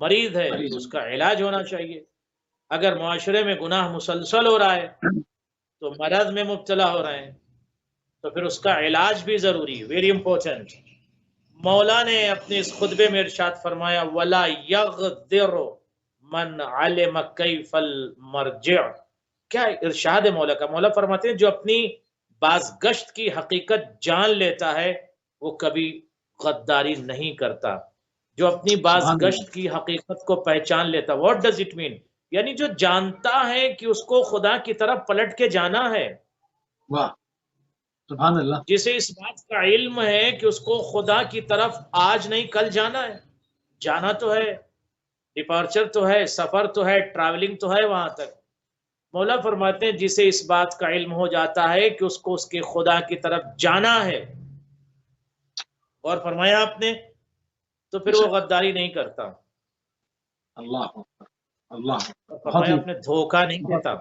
مریض ہے تو اس کا علاج ہونا چاہیے. اگر معاشرے میں گناہ مسلسل ہو رہا ہے تو مرض میں مبتلا ہو رہے ہیں تو پھر اس کا علاج بھی ضروری ہے، ویری امپورٹنٹ. مولا نے اپنے اس خطبے میں ارشاد فرمایا وَلَا يَغْدِرُ مَنْ عَلِمَ كَيْفَ الْمَرْجِعُ. کیا ارشاد ہے مولا کا؟ مولا فرماتے ہیں جو اپنی بازگشت کی حقیقت جان لیتا ہے وہ کبھی غداری نہیں کرتا. جو اپنی بازگشت کی حقیقت کو پہچان لیتا. What does it mean? یعنی جو جانتا ہے کہ اس کو خدا کی طرف پلٹ کے جانا ہے. واہ سبحان اللہ. جسے اس بات کا علم ہے کہ اس کو خدا کی طرف آج نہیں کل جانا ہے. جانا تو ہے، ڈپارچر تو ہے، سفر تو ہے، ٹریولنگ تو ہے وہاں تک. مولا فرماتے ہیں جسے اس بات کا علم ہو جاتا ہے کہ اس کو اس کے خدا کی طرف جانا ہے، اور فرمایا آپ نے، تو پھر وہ غداری نہیں کرتا. اللہ اللہ. فرمایا آپ نے دھوکہ نہیں دیتا.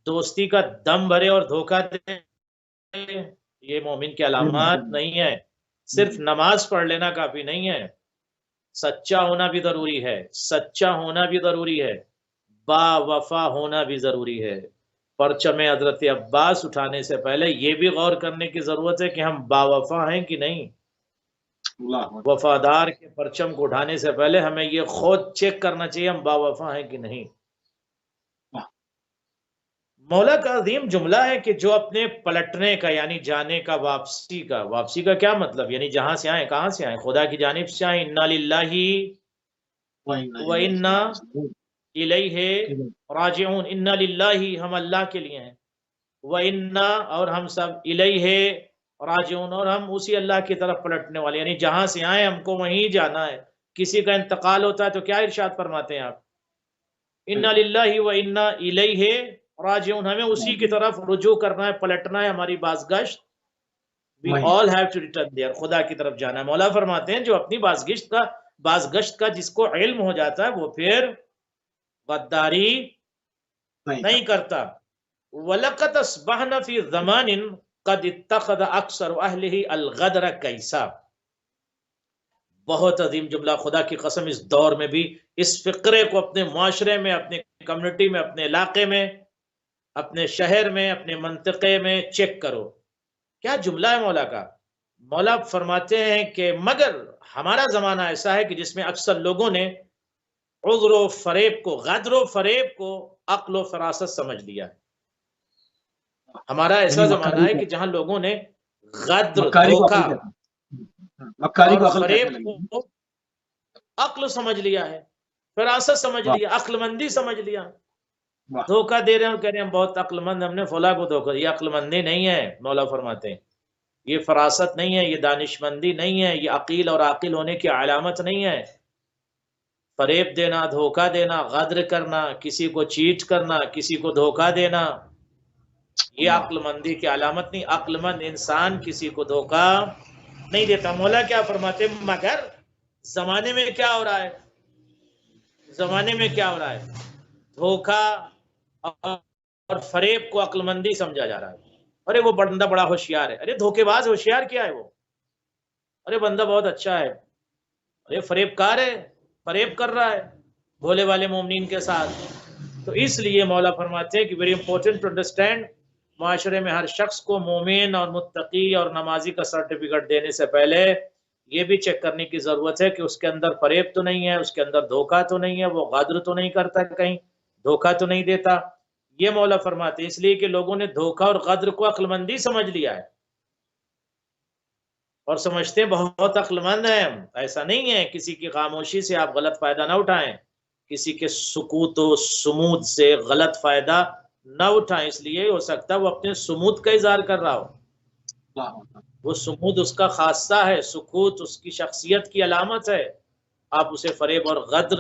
دوستی کا دم بھرے اور دھوکہ دے یہ مومن کی علامات نہیں ہے. صرف نماز پڑھ لینا کافی نہیں ہے، سچا ہونا بھی ضروری ہے. سچا ہونا بھی ضروری ہے، با وفا ہونا بھی ضروری ہے. پرچم حضرت عباس اٹھانے سے پہلے یہ بھی غور کرنے کی ضرورت ہے کہ ہم با وفا ہیں کہ نہیں. وفادار کے پرچم کو اٹھانے سے پہلے ہمیں یہ خود چیک کرنا چاہیے ہم با وفا ہیں کہ نہیں. مولا کا عظیم جملہ ہے کہ جو اپنے پلٹنے کا یعنی جانے کا، واپسی کا کیا مطلب؟ یعنی جہاں سے آئیں، کہاں سے آئیں؟ خدا کی جانب سے آئیں. انا للہ و انا الیہ راجعون. انا للہ ہم اللہ کے لیے ہیں، و انا اور ہم سب الیہ راجعون اور ہم اسی اللہ کی طرف پلٹنے والے. یعنی جہاں سے آئیں ہم کو وہیں جانا ہے. کسی کا انتقال ہوتا ہے تو کیا ارشاد فرماتے ہیں آپ؟ انا للہ و انا الیہ راجعون. ہمیں اسی کی طرف رجوع کرنا ہے، پلٹنا ہے، ہماری بازگشت. We all have to return there. خدا کی طرف جانا ہے. مولا فرماتے ہیں جو اپنی بازگشت کا جس کو علم ہو جاتا ہے وہ پھر غداری نہیں کرتا. وَلَقَدْ أَصْبَحْنَا فِي زَمَانٍ قَدْ اتَّخَذَ أَكْثَرُ أَهْلِهِ الْغَدْرَ كَيْسًا. بہت عظیم جملہ. خدا کی قسم اس دور میں بھی اس فقرے کو اپنے معاشرے میں، اپنے کمیونٹی میں، اپنے علاقے میں، اپنے شہر میں، اپنے منطقے میں چیک کرو. کیا جملہ ہے مولا کا؟ مولا فرماتے ہیں کہ مگر ہمارا زمانہ ایسا ہے کہ جس میں اکثر لوگوں نے عذر و فریب کو، غدر و فریب کو عقل و فراست سمجھ لیا ہے. ہمارا ایسا زمانہ ہے کہ جہاں لوگوں نے غدر، دھوکہ اور فریب کو عقل سمجھ لیا ہے، فراست سمجھ لیا، عقل مندی سمجھ لیا. دھوکہ دے رہے ہیں اور کہہ رہے ہیں ہم بہت عقل مند، ہم نے فلاں کو دھوکہ. یہ عقل مندی نہیں ہے. مولا فرماتے ہیں یہ فراست نہیں ہے، یہ دانش مندی نہیں ہے، یہ عقیل اور عاقل ہونے کی علامت نہیں ہے. فریب دینا، دھوکہ دینا، غدر کرنا، کسی کو چیٹ کرنا، کسی کو دھوکہ دینا، یہ عقل مندی کی علامت نہیں. عقل مند انسان کسی کو دھوکہ نہیں دیتا. مولا کیا فرماتے ہیں مگر زمانے میں کیا ہو رہا ہے؟ زمانے میں کیا ہو رہا ہے؟ دھوکہ اور فریب کو عقل مندی سمجھا جا رہا ہے. ارے وہ بندہ بڑا ہوشیار ہے. ارے دھوکے باز ہوشیار کیا ہے وہ؟ ارے بندہ بہت اچھا ہے. ارے فریب کار ہے، فریب کر رہا ہے بھولے والے مومنین کے ساتھ. تو اس لیے مولا فرماتے ہیں کہ ویری امپورٹنٹ ٹو انڈرسٹینڈ، معاشرے میں ہر شخص کو مومن اور متقی اور نمازی کا سرٹیفکیٹ دینے سے پہلے یہ بھی چیک کرنے کی ضرورت ہے کہ اس کے اندر فریب تو نہیں ہے، اس کے اندر دھوکہ تو نہیں ہے، وہ غدر تو نہیں کرتا، کہیں دھوکہ تو نہیں دیتا. یہ مولا فرماتے ہیں اس لیے کہ لوگوں نے دھوکہ اور غدر کو عقل مندی سمجھ لیا ہے اور سمجھتے ہیں بہت عقل مند ہیں. ایسا نہیں ہے. کسی کی خاموشی سے آپ غلط فائدہ نہ اٹھائیں، کسی کے سکوت و سمود سے غلط فائدہ نہ اٹھائیں. اس لیے ہو سکتا ہے وہ اپنے سمود کا اظہار کر رہا ہو، وہ سمود اس کا خاصہ ہے، سکوت اس کی شخصیت کی علامت ہے. آپ اسے فریب اور غدر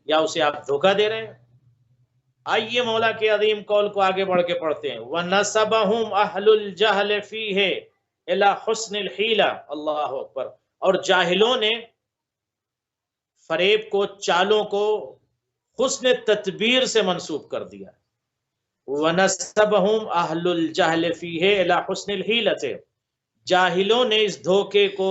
یا اسے آپ دھوکہ دے رہے ہیں. آئیے مولا کے عظیم قول کو آگے بڑھ کے پڑھتے ہیں. وَنَسَبَهُمْ أَهْلُ الْجَهْلِ فِيهِ إِلَى حُسْنِ الْحِيلَةِ. اللہ اکبر. اور جاہلوں نے فریب کو، چالوں کو حسن تدبیر سے منسوب کر دیا. وَنَسَبَهُمْ أَهْلُ الْجَهْلِ فِيهِ إِلَى حُسْنِ الْحِيلَةِ. جاہلوں نے اس دھوکے کو،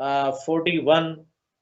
41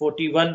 41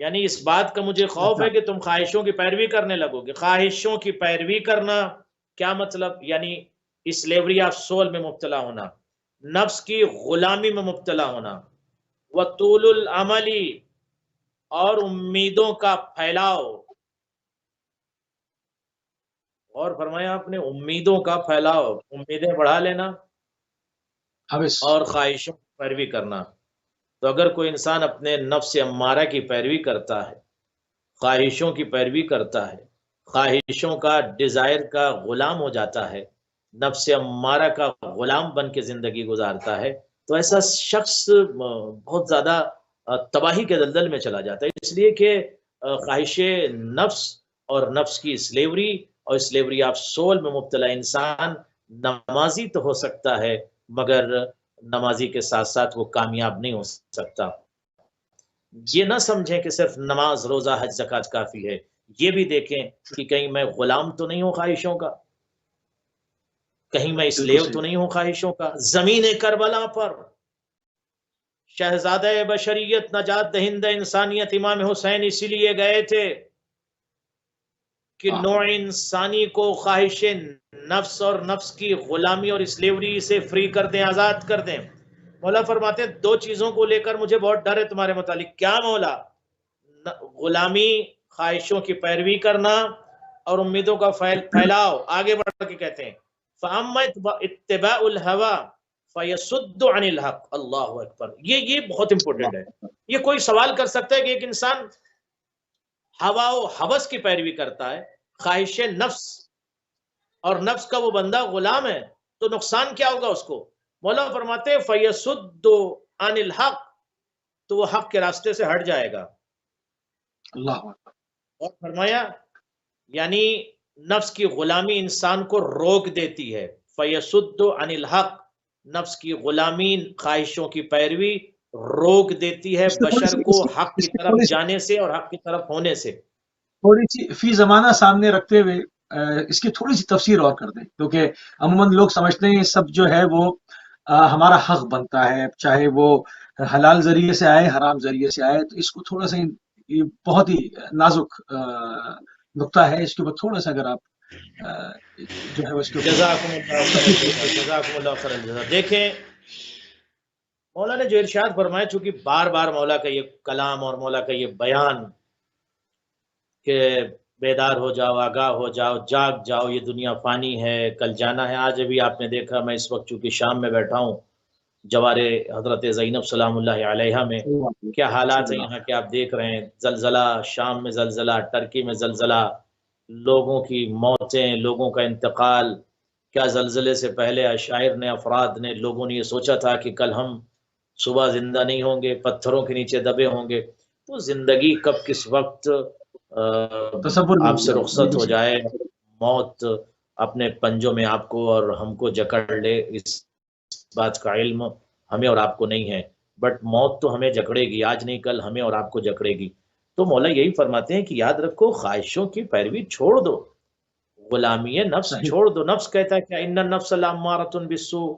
یعنی اس بات کا مجھے خوف ہے کہ تم خواہشوں کی پیروی کرنے لگو گے. خواہشوں کی پیروی کرنا کیا مطلب؟ یعنی اسلیوری آف سول میں مبتلا ہونا، نفس کی غلامی میں مبتلا ہونا، وطول العملی اور امیدوں کا پھیلاؤ. اور فرمایا آپ نے امیدوں کا پھیلاؤ، امیدیں بڑھا لینا اور خواہشوں کی پیروی کرنا. تو اگر کوئی انسان اپنے نفس امارہ کی پیروی کرتا ہے، خواہشوں کی پیروی کرتا ہے، خواہشوں کا ڈیزائر کا غلام ہو جاتا ہے، نفس امارہ کا غلام بن کے زندگی گزارتا ہے، تو ایسا شخص بہت زیادہ تباہی کے دلدل میں چلا جاتا ہے. اس لیے کہ خواہش نفس اور نفس کی اسلیوری اور اسلیوری آف سول میں مبتلا انسان نمازی تو ہو سکتا ہے مگر نمازی کے ساتھ ساتھ وہ کامیاب نہیں ہو سکتا. یہ نہ سمجھیں کہ صرف نماز روزہ حج زکوٰۃ کافی ہے، یہ بھی دیکھیں کہ کہیں میں غلام تو نہیں ہوں خواہشوں کا، کہیں میں اسلیو تو نہیں ہوں خواہشوں کا. زمین کربلا پر شہزادہ بشریت نجات دہندہ انسانیت امام حسین اسی لیے گئے تھے کہ نوع انسانی کو خواہش نفس اور نفس کی غلامی اور اسلیوری سے فری کر دیں، آزاد کر دیں. مولا فرماتے ہیں دو چیزوں کو لے کر مجھے بہت ڈر ہے تمہارے متعلق. کیا مولا؟ غلامی، خواہشوں کی پیروی کرنا اور امیدوں کا پھیلاؤ. آگے بڑھ کے کہتے ہیں فَأَمَّا اتِّبَاءُ الْهَوَىٰ فَيَصُدُّ عَنِ الْحَقِّ. اللہ اکبر، یہ بہت امپورٹنٹ ہے. یہ کوئی سوال کر سکتا ہے کہ ایک انسان ہوا و ہوس کی پیروی کرتا ہے، خواہش نفس، اور نفس کا وہ بندہ غلام ہے، تو نقصان کیا ہوگا اس کو؟ مولا فرماتے ہیں فَيَصُدُّ عَنِ الْحَقِّ، تو وہ حق کے راستے سے ہٹ جائے گا. اللہ. اور فرمایا یعنی نفس کی غلامی انسان کو روک دیتی ہے. فَيَصُدُّ عَنِ الْحَقِّ، نفس کی غلامی، خواہشوں کی پیروی روک دیتی ہے بشر کو حق کی طرف جانے سے اور حق کی طرف ہونے سے. تھوڑی سی فی زمانہ سامنے رکھتے ہوئے اس کی تھوڑی سی تفسیر اور کر دیں، کیونکہ عموماً لوگ سمجھتے ہیں سب جو ہے وہ ہمارا حق بنتا ہے، چاہے وہ حلال ذریعے سے آئے حرام ذریعے سے آئے. تو اس کو تھوڑا سا یہ بہت ہی نازک نقطہ ہے، اس کے اوپر تھوڑا سا اگر آپ جو ہے اس کے جزاکم اللہ خیر الجزا. دیکھیں مولا نے جو ارشاد فرمایا، چونکہ بار بار مولا کا یہ کلام اور مولا کا یہ بیان کہ بیدار ہو جاؤ، آگاہ ہو جاؤ، جاگ جاؤ، یہ دنیا فانی ہے، کل جانا ہے. آج ابھی آپ نے دیکھا، میں اس وقت چونکہ شام میں بیٹھا ہوں جوار حضرت زینب سلام اللہ علیہا میں، کیا حالات ہیں یہاں کے آپ دیکھ رہے ہیں. زلزلہ، شام میں زلزلہ، ٹرکی میں زلزلہ، لوگوں کی موتیں، لوگوں کا انتقال. کیا زلزلے سے پہلے اشاعر نے، افراد نے، لوگوں نے یہ سوچا تھا کہ کل ہم صبح زندہ نہیں ہوں گے، پتھروں کے نیچے دبے ہوں گے. تو زندگی کب کس وقت آپ سے رخصت ہو جائے، موت اپنے پنجوں میں آپ کو اور ہم کو جکڑ لے، اس بات کا علم ہمیں اور آپ کو نہیں ہے. بٹ موت تو ہمیں جکڑے گی، آج نہیں کل ہمیں اور آپ کو جکڑے گی. تو مولا یہی فرماتے ہیں کہ یاد رکھو، خواہشوں کی پیروی چھوڑ دو، غلامی نفس چھوڑ دو. نفس کہتا ہے کہ ان النفس لامارۃ بالسوء،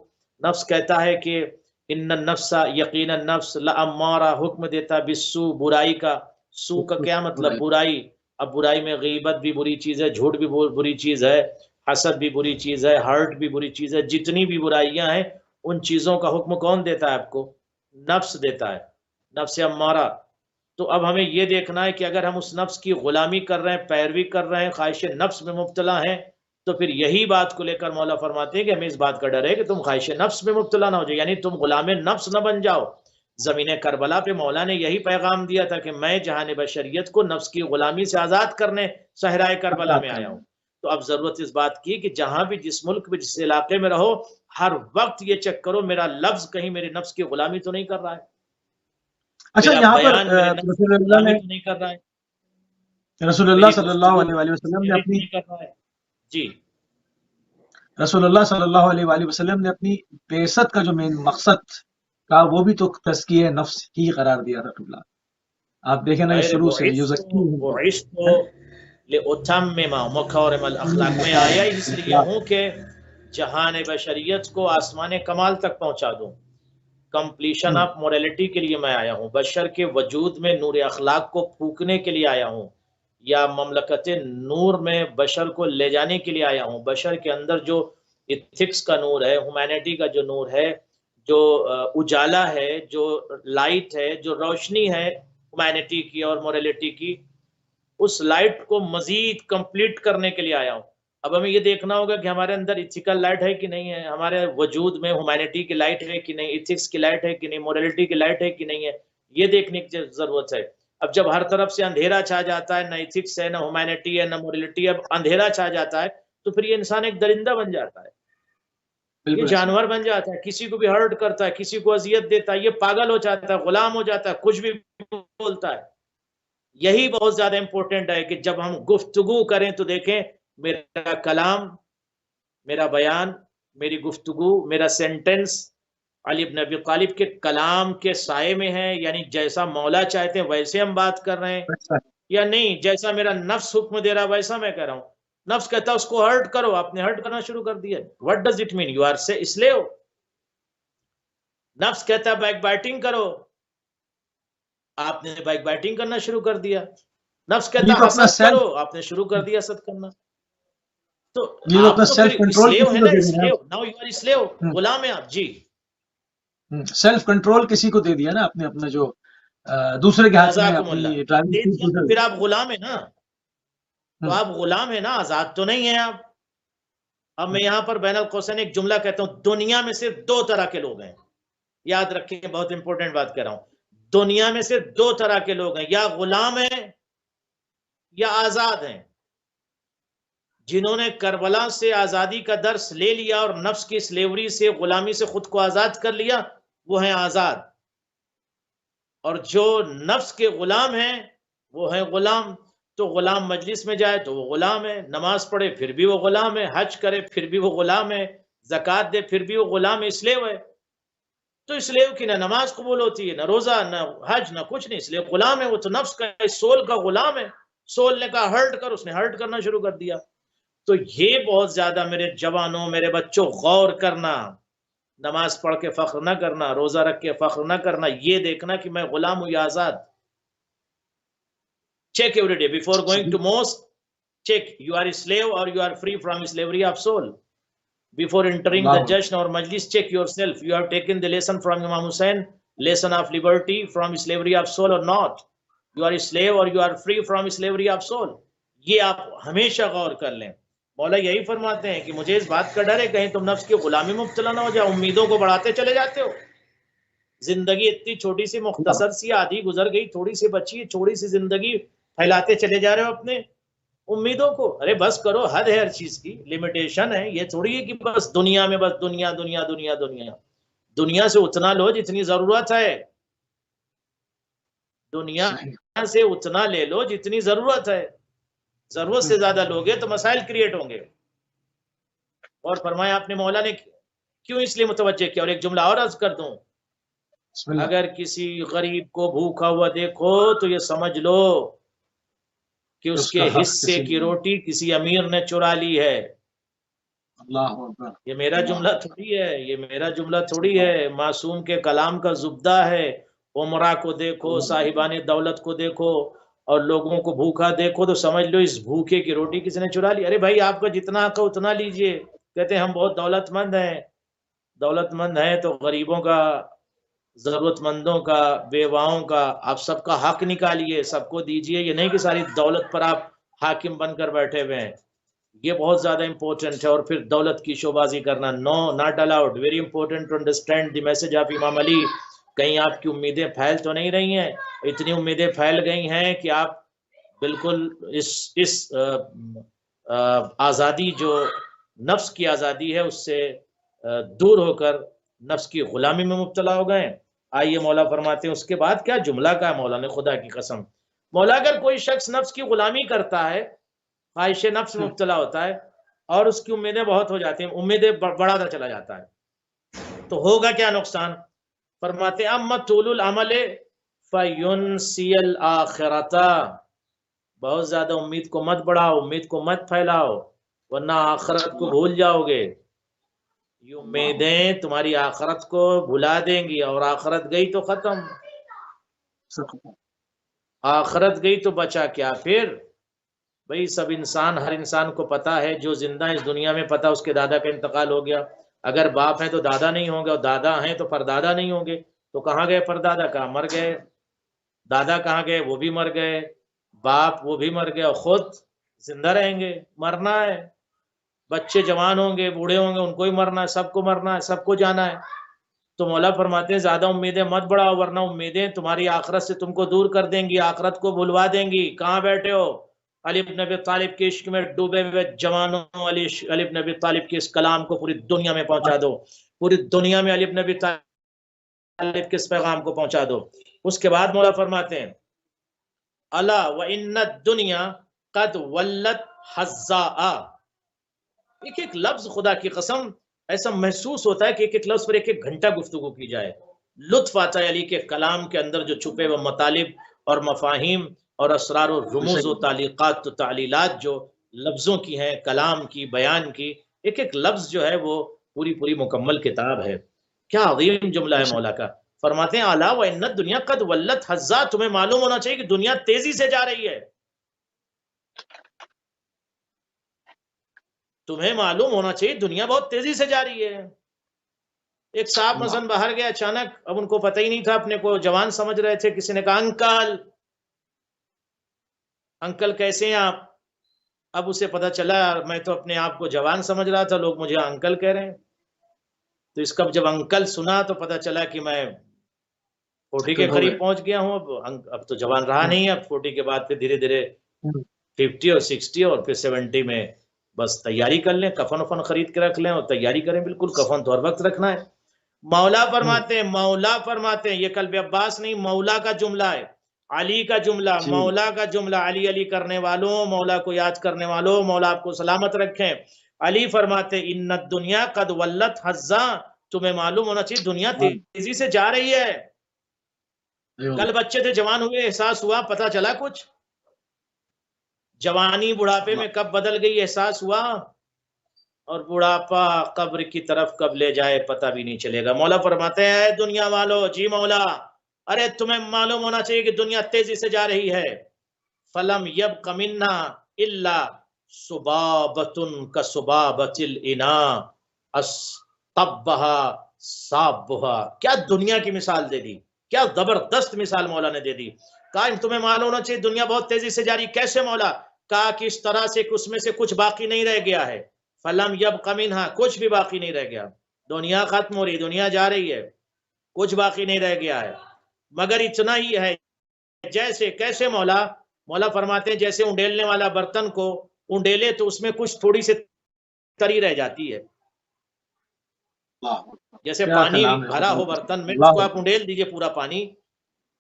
نفس کہتا ہے کہ ان النفس، یقینا نفس، لامارہ، حکم دیتا بالسوء، برائی کا. سو کا کیا مطلب؟ برائی. اب برائی میں غیبت بھی بری چیز ہے، جھوٹ بھی بری چیز ہے، حسد بھی بری چیز ہے، ہرٹ بھی بری چیز ہے. جتنی بھی برائیاں ہیں ان چیزوں کا حکم کون دیتا ہے آپ کو؟ نفس دیتا ہے، نفس امارہ. تو اب ہمیں یہ دیکھنا ہے کہ اگر ہم اس نفس کی غلامی کر رہے ہیں، پیروی کر رہے ہیں، خواہش نفس میں مبتلا ہیں، تو پھر یہی بات کو لے کر مولا فرماتے ہیں کہ ہمیں اس بات کا ڈر ہے کہ تم خواہش نفس میں مبتلا نہ ہو جاؤ، یعنی تم غلام نفس نہ بن جاؤ. زمین کربلا پہ مولا نے یہی پیغام دیا تھا کہ میں جہان بشریت کو نفس کی غلامی سے آزاد کرنے صحرائے کربلا میں آیا ہوں. تو اب ضرورت اس بات کی کہ جہاں بھی، جس ملک میں، جس علاقے میں رہو، ہر وقت یہ چیک کرو میرا لفظ کہیں میرے نفس کی غلامی تو نہیں کر رہا ہے. اچھا، یہاں پر رسول اللہ صلی اللہ علیہ وسلم نے اپنی جی رسول اللہ صلی اللہ علیہ وسلم نے اپنی بعثت کا جو مین مقصد کا، وہ بھی تو تزکیہ نفس ہی قرار دیا تھا. آپ دیکھیں نا شروع سے مکارم الاخلاق میں آیا اس لیے ہوں کہ جہان بشریت کو آسمان کمال تک پہنچا دوں. کمپلیشن آف مورالٹی کے لیے میں آیا ہوں، بشر کے وجود میں نور اخلاق کو پھونکنے کے لیے آیا ہوں، یا مملکت نور میں بشر کو لے جانے کے لیے آیا ہوں۔ بشر کے اندر جو ایتھکس کا نور ہے، ہیومینٹی کا جو نور ہے، جو اجالا ہے، جو لائٹ ہے، جو روشنی ہے ہیومینٹی کی اور مورالٹی کی، اس لائٹ کو مزید کمپلیٹ کرنے کے لیے آیا ہوں۔ اب ہمیں یہ دیکھنا ہوگا کہ ہمارے اندر ایتھیکل لائٹ ہے کہ نہیں ہے، ہمارے وجود میں ہیومینٹی کی لائٹ ہے کہ نہیں، ایتھکس کی لائٹ ہے کہ نہیں، مورالٹی کی لائٹ ہے کہ نہیں ہے، یہ دیکھنے کی ضرورت ہے۔ اب جب ہر طرف سے اندھیرا چھا جاتا ہے، نہ ایتھکس ہے، نہ ہیومینٹی ہے، نہ مورالٹی، اب اندھیرا چھا جاتا ہے، تو پھر یہ انسان ایک درندہ بن جاتا ہے، یہ بالکل جانور بن جاتا ہے، کسی کو بھی ہرٹ کرتا ہے، کسی کو اذیت دیتا ہے، یہ پاگل ہو جاتا ہے، غلام ہو جاتا ہے، کچھ بھی بولتا ہے۔ یہی بہت زیادہ امپورٹنٹ ہے کہ جب ہم گفتگو کریں تو دیکھیں میرا کلام، میرا بیان، میری گفتگو، میرا سینٹنس علی بن ابی طالب کے کلام کے سائے میں ہے، یعنی جیسا مولا چاہتے ہیں ویسے ہم بات کر رہے ہیں، یا نہیں جیسا میرا نفس حکم دے رہا ویسا میں کہہ رہا ہوں۔ نفس کہتا ہے اس کو ہرٹ کرو، آپ نے ہرٹ کرنا شروع کر دیا۔ What does it mean? You are slave۔ نفس کہتا ہے بیک بائٹنگ کرو، آپ نے بیک بائٹنگ کرنا شروع کر دیا۔ نفس کہتا ہے حسد کرو، آپ نے شروع کر دیا حسد کرنا۔ تو آپ تو پھر اسلیو ہے نا، اسلیو، ناؤ یو آر اسلیو، غلام ہے آپ۔ جی سیلف کنٹرول کسی کو دے دیا نا، اپنے اپنا جو دوسرے کے ہاتھ میں اپنی ڈرائیونگ، پھر آپ غلام ہے نا، تو آپ غلام ہے نا، آزاد تو نہیں ہے آپ۔ اب میں یہاں پر بین القوسین ایک جملہ کہتا ہوں، دنیا میں صرف دو طرح کے لوگ ہیں، یاد رکھیں بہت امپورٹنٹ بات کر رہا ہوں، دنیا میں صرف دو طرح کے لوگ ہیں، یا غلام ہیں یا آزاد ہیں۔ جنہوں نے کربلا سے آزادی کا درس لے لیا اور نفس کی سلیوری سے، غلامی سے خود کو آزاد کر لیا، وہ ہیں آزاد۔ اور جو نفس کے غلام ہیں وہ ہیں غلام۔ تو غلام مجلس میں جائے تو وہ غلام ہے، نماز پڑھے پھر بھی وہ غلام ہے، حج کرے پھر بھی وہ غلام ہے، زکوٰۃ دے پھر بھی وہ غلام ہے، اسلیو ہے۔ تو اسلیو کی نہ نماز قبول ہوتی ہے، نہ روزہ، نہ حج، نہ کچھ نہیں، اسلیو غلام ہے، وہ تو نفس کا، سول کا غلام ہے۔ سول نے کہا ہرٹ کر، اس نے ہرٹ کرنا شروع کر دیا۔ تو یہ بہت زیادہ میرے جوانوں، میرے بچوں، غور کرنا، نماز پڑھ کے فخر نہ کرنا، روزہ رکھ کے فخر نہ کرنا، یہ دیکھنا کہ میں غلام ہوں یا آزاد۔ Check every day before going to mosque. Check you are a slave or you are free from slavery of soul. Before entering the Jashan or Majlis, check yourself. You have taken the lesson from Imam Hussain, lesson of liberty from slavery of soul or not. You are a slave or you are free from slavery of soul. یہ آپ ہمیشہ غور کر لیں۔ مولا یہی فرماتے ہیں کہ مجھے اس بات کا ڈر ہے کہیں تم نفس کی غلامی میں مبتلا نہ ہو جاؤ، امیدوں کو بڑھاتے چلے جاتے ہو۔ زندگی اتنی چھوٹی سی، مختصر سی، آدھی گزر گئی، تھوڑی سی بچی، تھوڑی سی زندگی، پھیلاتے چلے جا رہے ہو اپنے امیدوں کو۔ ارے بس کرو، حد ہے ہر چیز کی، لمیٹیشن ہے۔ یہ تھوڑی ہے کہ بس دنیا میں بس دنیا دنیا دنیا دنیا دنیا سے اتنا لو جتنی ضرورت ہے، دنیا سے اتنا لے لو جتنی ضرورت ہے۔ ضرورت سے زیادہ لوگے تو مسائل کریٹ ہوں گے۔ اور فرمایا آپ نے مولا نے کیوں اس لیے متوجہ کیا۔ اور ایک جملہ اور عرض کر دوں، اگر کسی غریب کو بھوکا ہوا دیکھو تو یہ سمجھ لو کہ اس کے حصے کی روٹی کسی امیر نے چرا لی ہے۔ یہ میرا جملہ تھوڑی ہے، یہ میرا جملہ تھوڑی ہے، معصوم کے کلام کا زبدہ ہے۔ عمرہ کو دیکھو، صاحبان دولت کو دیکھو، اور لوگوں کو بھوکا دیکھو تو سمجھ لو اس بھوکے کی روٹی کسی نے چرا لی۔ ارے بھائی آپ کا جتنا حق ہے اتنا لیجئے۔ کہتے ہیں ہم بہت دولت مند ہیں، دولت مند ہیں تو غریبوں کا، ضرورت مندوں کا، بیواؤں کا آپ سب کا حق نکالیے، سب کو دیجئے۔ یہ نہیں کہ ساری دولت پر آپ حاکم بن کر بیٹھے ہوئے ہیں۔ یہ بہت زیادہ امپورٹنٹ ہے۔ اور پھر دولت کی شوبازی کرنا، no, not allowed. Very important to understand the message of Imam Ali. کہیں آپ کی امیدیں پھیل تو نہیں رہی ہیں؟ اتنی امیدیں پھیل گئی ہیں کہ آپ بالکل اس آزادی جو نفس کی آزادی ہے اس سے دور ہو کر نفس کی غلامی میں مبتلا ہو گئے۔ آئیے مولا فرماتے ہیں اس کے بعد کیا جملہ کا ہے مولا نے، خدا کی قسم۔ مولا اگر کوئی شخص نفس کی غلامی کرتا ہے، خواہش نفس میں مبتلا ہوتا ہے اور اس کی امیدیں بہت ہو جاتی ہیں، امیدیں بڑھاتا چلا جاتا ہے، تو ہوگا کیا نقصان؟ فرماتے اما طول العمل فینسی الآخرۃ۔ بہت زیادہ امید کو مت بڑھاؤ، امید کو مت پھیلاؤ، ورنہ آخرت کو بھول جاؤ گے۔ یہ امیدیں تمہاری آخرت کو بھلا دیں گی، اور آخرت گئی تو ختم، آخرت گئی تو بچا کیا پھر؟ بھئی سب انسان، ہر انسان کو پتا ہے، جو زندہ اس دنیا میں پتا اس کے دادا کا انتقال ہو گیا. اگر باپ ہیں تو دادا نہیں ہوں گے، اور دادا ہیں تو پردادا نہیں ہوں گے. تو کہاں گئے پردادا؟ کہاں مر گئے. دادا کہاں گئے؟ وہ بھی مر گئے. باپ وہ بھی مر گئے، اور خود زندہ رہیں گے. مرنا ہے. بچے جوان ہوں گے، بوڑھے ہوں گے، ان کو ہی مرنا ہے، سب کو مرنا ہے، سب کو جانا ہے. تو مولا فرماتے ہیں زیادہ امیدیں مت بڑھاؤ، ورنہ امیدیں تمہاری آخرت سے تم کو دور کر دیں گی، آخرت کو بھلوا دیں گی. کہاں بیٹھے ہو؟ علی بن ابی طالب کے عشق میں ڈوبے ہوئے جوانوں، علی بن ابی طالب کے اس کلام کو پوری دنیا میں پہنچا دو. پوری دنیا میں علی بن ابی طالب کے اس پیغام کو پہنچا دو. اس کے بعد مولا فرماتے ہیں الا وان الدنیا قد ولت حزاء. ایک ایک لفظ خدا کی قسم ایسا محسوس ہوتا ہے کہ ایک ایک لفظ پر ایک ایک گھنٹہ گفتگو کی جائے. لطف آتا ہے علی کے کلام کے اندر جو چھپے ہوئے مطالب اور مفاہیم اور اسرار و رموز و تعلیقات و تعلیلات جو لفظوں کی ہیں، کلام کی، بیان کی، ایک ایک لفظ جو ہے وہ پوری پوری مکمل کتاب ہے. کیا عظیم جملہ ہے مولا کا. فرماتے ہیں الا وان الدنیا قد ولت حزاء. تمہیں معلوم ہونا چاہیے کہ دنیا تیزی سے جا رہی ہے. تمہیں معلوم ہونا چاہیے دنیا بہت تیزی سے جا رہی ہے. ایک صاحب مثلا باہر گیا اچانک، اب ان کو پتہ ہی نہیں تھا، اپنے کو جوان سمجھ رہے تھے. کسی نے کہا انکل، انکل کیسے ہیں آپ؟ اب اسے پتہ چلا میں تو اپنے آپ کو جوان سمجھ رہا تھا، لوگ مجھے انکل کہہ رہے ہیں. تو اس کا جب انکل سنا تو پتہ چلا کہ میں 40 کے قریب پہنچ گیا ہوں. اب تو جوان رہا نہیں. اب 40 کے بعد پھر دھیرے دھیرے 50 اور 60 اور پھر 70 میں بس تیاری کر لیں، کفن وفن خرید کے رکھ لیں اور تیاری کریں. بالکل کفن تو ہر وقت رکھنا ہے. مولا فرماتے ہیں یہ قلب عباس نہیں، مولا کا جملہ ہے، علی کا جملہ، مولا کا جملہ. علی علی کرنے والوں، مولا کو یاد کرنے والوں، مولا آپ کو سلامت رکھیں. علی فرماتے ان الدنیا قد ولت حزاء. تمہیں معلوم ہونا چاہیے دنیا تیزی سے جا رہی ہے. کل بچے تھے، جوان ہوئے، احساس ہوا، پتہ چلا کچھ. جوانی بڑھاپے میں کب بدل گئی احساس ہوا، اور بڑھاپا قبر کی طرف کب لے جائے پتہ بھی نہیں چلے گا. مولا فرماتے ہیں اے دنیا والو، جی مولا، ارے تمہیں معلوم ہونا چاہیے کہ دنیا تیزی سے جا رہی ہے. فلم یبق منا الا سبابۃ کسبابۃ الاناء اصطبها صابها. کیا دنیا کی مثال دے دی، کیا زبردست مثال مولا نے دے دی. کہا تمہیں معلوم ہونا چاہیے دنیا بہت تیزی سے جاری. کیسے مولا؟ کہا کہ اس طرح سے اس میں سے کچھ باقی نہیں رہ گیا ہے. فلم یبق منہا، کچھ بھی باقی نہیں رہ گیا. دنیا ختم ہو رہی، دنیا جا رہی ہے، کچھ باقی نہیں رہ گیا ہے، مگر اتنا ہی ہے. جیسے کیسے مولا؟ مولا فرماتے ہیں جیسے انڈیلنے والا برتن کو انڈیلے تو اس میں کچھ تھوڑی سی تری رہ جاتی ہے. جیسے پانی بھرا ہو برتن میں، اس کو آپ انڈیل دیجئے پورا پانی،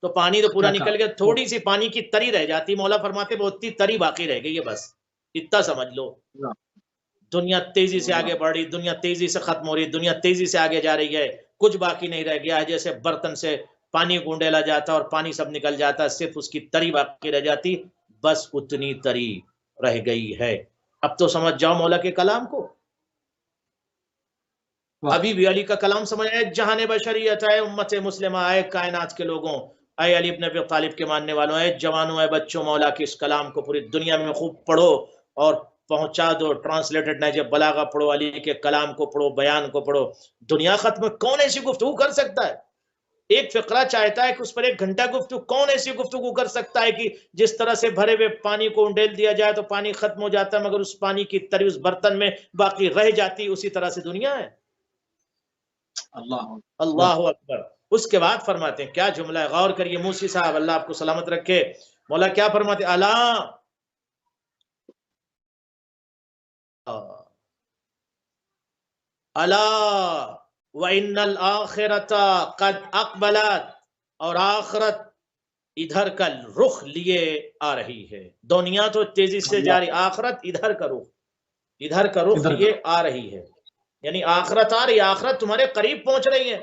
تو پانی تو پورا نکل گیا، تھوڑی سی پانی کی تری رہ جاتی. مولا فرماتے بہت تری باقی رہ گئی ہے، بس اتنا سمجھ لو. دنیا تیزی سے آگے بڑھ رہی، دنیا تیزی سے ختم ہو رہی، دنیا تیزی سے آگے جا رہی ہے، کچھ باقی نہیں رہ گیا ہے. جیسے برتن سے پانی گونڈیلا جاتا اور پانی سب نکل جاتا، صرف اس کی تری باقی رہ جاتی، بس اتنی تری رہ گئی ہے. اب تو سمجھ جاؤ مولا کے کلام کو. ابھی بھی علی کا کلام سمجھ آئے. جہان بشریت، اے امت مسلمہ، اے کائنات کے لوگوں، اے علی بن ابی طالب کے ماننے والوں، اے جوانوں، اے بچوں، مولا کے اس کلام کو پوری دنیا میں خوب پڑھو اور پہنچا دو. ٹرانسلیٹڈ نہج بلاغہ پڑھو، علی کے کلام کو پڑھو، بیان کو پڑھو. دنیا ختم، کون ایسی گفتگو کر سکتا ہے؟ ایک فقرہ چاہتا ہے کہ اس پر 1 گھنٹہ گفتگو. کون ایسی گفتگو کر سکتا ہے کہ جس طرح سے بھرے ہوئے پانی کو انڈیل دیا جائے تو پانی ختم ہو جاتا ہے، مگر اس پانی کی تری اس برتن میں باقی رہ جاتی. اسی طرح سے دنیا ہے. اللہ اکبر. اس کے بعد فرماتے ہیں کیا جملہ ہے، غور کریے موسی صاحب، اللہ آپ کو سلامت رکھے. مولا کیا فرماتے ہیں الا الا وان الاخرۃ قد اقبلت. اور آخرت ادھر کا رخ لیے آ رہی ہے. دنیا تو تیزی سے جاری، آخرت ادھر کا رخ لیے آ رہی ہے. یعنی آخرت آ رہی، آخرت تمہارے قریب پہنچ رہی ہے.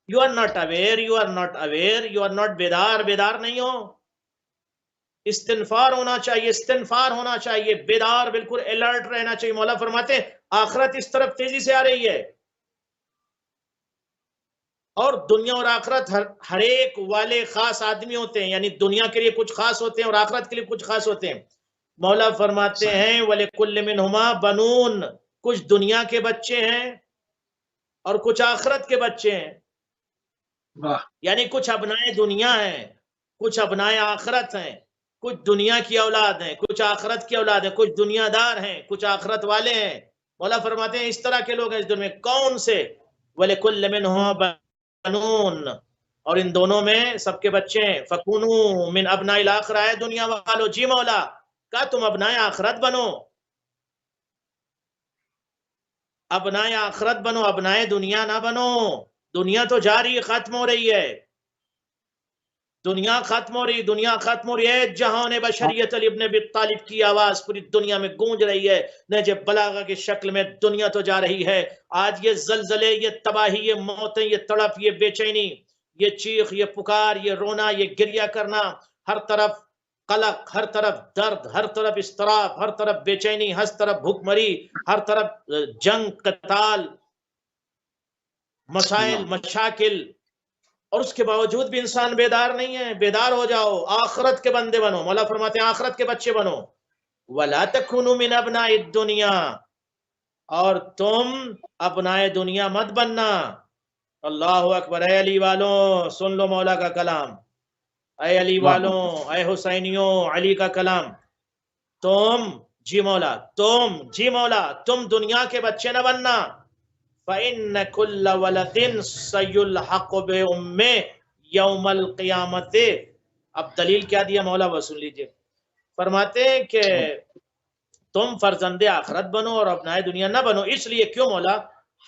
You are not aware, you are not aware, you are not بیدار نہیں ہو. استنفار ہونا چاہیے، بیدار، بالکل الرٹ رہنا چاہیے. مولا فرماتے ہیں آخرت اس طرف تیزی سے آ رہی ہے. اور دنیا اور آخرت ہر ایک والے خاص آدمی ہوتے ہیں، یعنی دنیا کے لیے کچھ خاص ہوتے ہیں اور آخرت کے لیے کچھ خاص ہوتے ہیں۔ مولا فرماتے صحیح۔ ہیں وَلِكُلِّ مِنْهُمَا بَنُونَ، کچھ دنیا کے بچے ہیں اور کچھ آخرت کے بچے ہیں، واہ، یعنی کچھ ابنائے دنیا ہیں، کچھ ابنائے آخرت ہیں، کچھ دنیا کی اولاد ہیں، کچھ آخرت کی اولاد ہیں، کچھ دنیا دار ہیں، کچھ آخرت والے ہیں۔ مولا فرماتے ہیں اس طرح کے لوگ ہیں اس دنیا میں، کون سے؟ وَلِكُلِّ مِنْهُمَا بَنُونَ، اور ان دونوں میں سب کے بچے ہیں۔ فَكُونُوا مِنْ أَبْنَاءِ الْآخِرَةِ، اے دنیا والو جی مولا کہا تم ابنائے آخرت بنو، ابنائے آخرت بنو، ابنائے دنیا نہ بنو۔ دنیا تو جاری ختم ہو رہی ہے، دنیا ختم ہو رہی، دنیا ختم ہو رہی ہے۔ جہان بشریت علی ابن ابی طالب کی آواز پوری دنیا میں گونج رہی ہے، نہج بلاغہ کی شکل میں دنیا تو جا رہی ہے۔ آج یہ زلزلے، یہ تباہی، یہ موتیں، یہ تڑپ، یہ بے چینی، یہ چیخ، یہ پکار، یہ رونا، یہ گریہ کرنا، ہر طرف قلق، ہر طرف درد، ہر طرف اضطراب، ہر طرف بے چینی، ہر طرف بھوک مری، ہر طرف جنگ، قتال، مسائل، مشاکل، اور اس کے باوجود بھی انسان بیدار نہیں ہے۔ بیدار ہو جاؤ، آخرت کے بندے بنو۔ مولا فرماتے ہیں آخرت کے بچے بنو۔ وَلَا تَكُونُوا مِنْ أَبْنَاءِ الدُّنْيَا، اور تم ابنائے دنیا مت بننا۔ اللہ اکبر، اے علی والوں سن لو مولا کا کلام، اے علی والوں، اے حسینیوں، علی کا کلام۔ تم جی مولا، تم جی مولا، تم دنیا کے بچے نہ بننا۔ فَإِنَّ كُلَّ وَلَدٍ سَيُلْحَقُ بِأُمِّهِ يَوْمَ الْقِيَامَةِ۔ اب دلیل کیا دیا مولا وہ سن لیجئے۔ فرماتے ہیں کہ تم فرزند آخرت بنو اور ابنائے دنیا نہ بنو۔ اس لیے کیوں مولا؟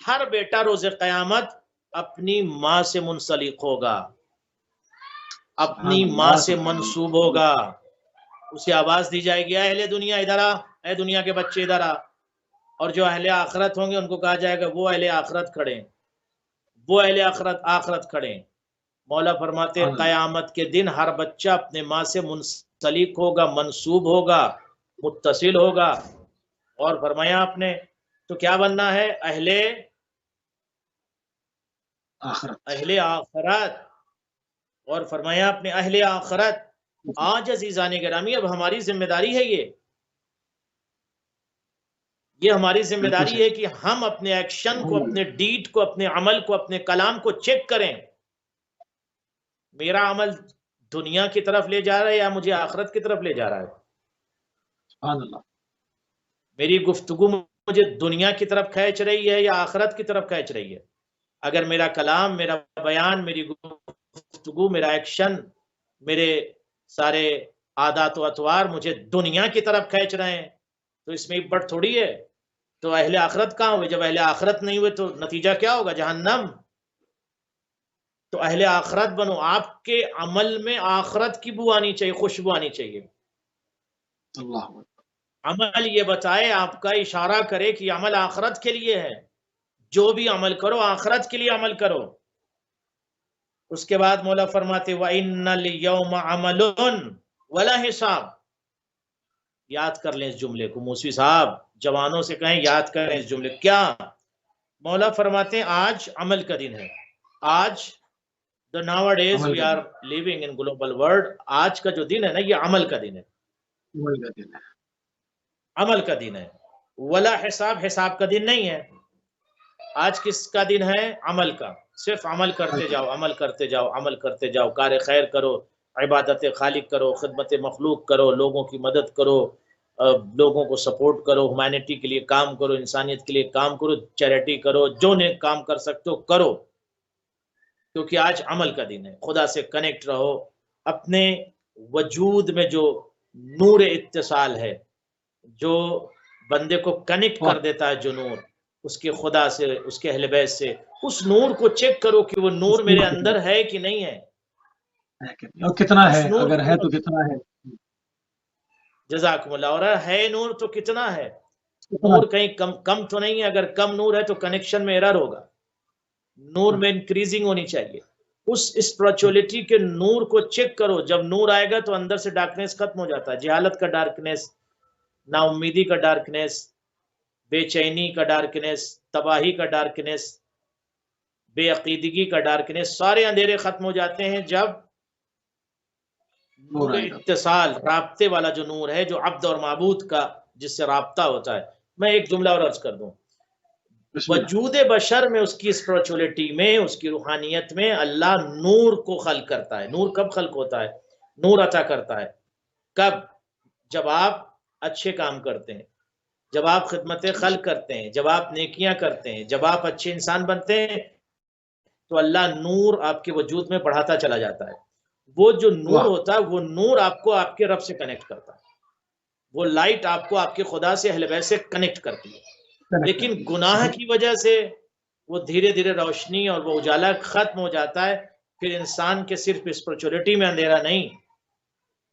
ہر بیٹا روز قیامت اپنی ماں سے منسلک ہوگا، اپنی ماں سے منسوب ہوگا۔ اسے آواز دی جائے گی اے اہل دنیا ادھر آ، اے دنیا کے بچے ادھر آ، اور جو اہل آخرت ہوں گے ان کو کہا جائے گا وہ اہل آخرت کھڑے، وہ اہل آخرت کھڑے۔ مولا فرماتے ہیں قیامت کے دن ہر بچہ اپنے ماں سے منسلک ہوگا، منسوب ہوگا، متصل ہوگا۔ اور فرمایا آپ نے تو کیا بننا ہے؟ اہل آخرت۔ اور فرمایا آپ نے اہل آخرت۔ آج عزیزان گرامی اب ہماری ذمہ داری ہے، یہ ہماری ذمہ داری ہے کہ ہم اپنے ایکشن کو، اپنے ڈیڈ کو، اپنے عمل کو، اپنے کلام کو چیک کریں۔ میرا عمل دنیا کی طرف لے جا رہا ہے یا مجھے آخرت کی طرف لے جا رہا ہے؟ سبحان اللہ۔ میری گفتگو مجھے دنیا کی طرف کھینچ رہی ہے یا آخرت کی طرف کھینچ رہی ہے؟ اگر میرا کلام، میرا بیان، میری گفتگو، میرا ایکشن، میرے سارے عادات و اطوار مجھے دنیا کی طرف کھینچ رہے ہیں تو اس میں عبرت تھوڑی ہے۔ تو اہل آخرت کہاں ہوئے؟ جب اہل آخرت نہیں ہوئے تو نتیجہ کیا ہوگا؟ جہنم۔ تو اہل آخرت بنو، آپ کے عمل میں آخرت کی بو آنی چاہیے، خوشبو آنی چاہیے۔ اللہ عمل یہ بتائے، آپ کا اشارہ کرے کہ عمل آخرت کے لیے ہے، جو بھی عمل کرو آخرت کے لیے عمل کرو۔ اس کے بعد مولا فرماتے وَإِنَّ الْيَوْمَ عَمَلٌ وَلَا حِسَابٌ۔ یاد کر لیں اس جملے کو، موسوی صاحب جوانوں سے کہیں یاد کریں اس جملے۔ کیا مولا فرماتے ہیں؟ آج عمل کا دن ہے۔ آج nowadays we are living in global world، آج کا جو دن ہے نا یہ عمل کا دن ہے، عمل کا دن ہے۔ ولا حساب، حساب کا دن نہیں ہے۔ آج کس کا دن ہے؟ عمل کا۔ صرف عمل کرتے جاؤ، عمل کرتے جاؤ، عمل کرتے جاؤ، کار خیر کرو، عبادت خالق کرو، خدمت مخلوق کرو، لوگوں کی مدد کرو، لوگوں کو سپورٹ کرو، ہیومینٹی کے لیے کام کرو، انسانیت کے لیے کام کرو، چیریٹی کرو، جو نیک کام کر سکتے ہو کرو، کیونکہ آج عمل کا دن ہے۔ خدا سے کنیکٹ رہو۔ اپنے وجود میں جو نور اتصال ہے، جو بندے کو کنیکٹ کر دیتا ہے، جو نور اس کے خدا سے، اس کے اہل بیت سے، اس نور کو چیک کرو کہ وہ نور میرے اندر ہے کہ نہیں ہے، اور کتنا ہے، اگر ہے تو کتنا ہے۔ جزاکم اللہ۔ اور ہے نور تو کتنا ہے؟ نور کہیں کم تو نہیں ہے۔ اگر کم نور ہے تو کنیکشن میں ایرر ہوگا، نور میں انکریزنگ ہونی چاہیے۔ اس اسپرچولیٹی کے نور کو چیک کرو۔ جب نور آئے گا تو اندر سے ڈارکنیس ختم ہو جاتا ہے، جہالت کا ڈارکنیس، نا امیدی کا ڈارکنیس، بے چینی کا ڈارکنیس، تباہی کا ڈارکنیس، بے عقیدگی کا ڈارکنیس، سارے اندھیرے ختم ہو جاتے ہیں جب نور اتصال، رابطے والا جو نور ہے، جو عبد اور معبود کا جس سے رابطہ ہوتا ہے. میں ایک جملہ اور عرض کر دوں، وجود بشر میں، اس کی اسپرچولیٹی میں، اس کی روحانیت میں اللہ نور کو خلق کرتا ہے. نور کب خلق ہوتا ہے؟ نور عطا کرتا ہے کب؟ جب آپ اچھے کام کرتے ہیں، جب آپ خدمت خلق کرتے ہیں، جب آپ نیکیاں کرتے ہیں، جب آپ اچھے انسان بنتے ہیں، تو اللہ نور آپ کے وجود میں بڑھاتا چلا جاتا ہے. وہ جو نور ہوتا ہے، وہ نور آپ کو آپ کے رب سے کنیکٹ کرتا ہے. وہ لائٹ آپ کو آپ کے خدا سے، اہل بیت سے کنیکٹ کرتی ہے. لیکن گناہ کی وجہ سے وہ دھیرے دھیرے روشنی اور وہ اجالا ختم ہو جاتا ہے. پھر انسان کے صرف اسپرچولیٹی میں اندھیرا نہیں،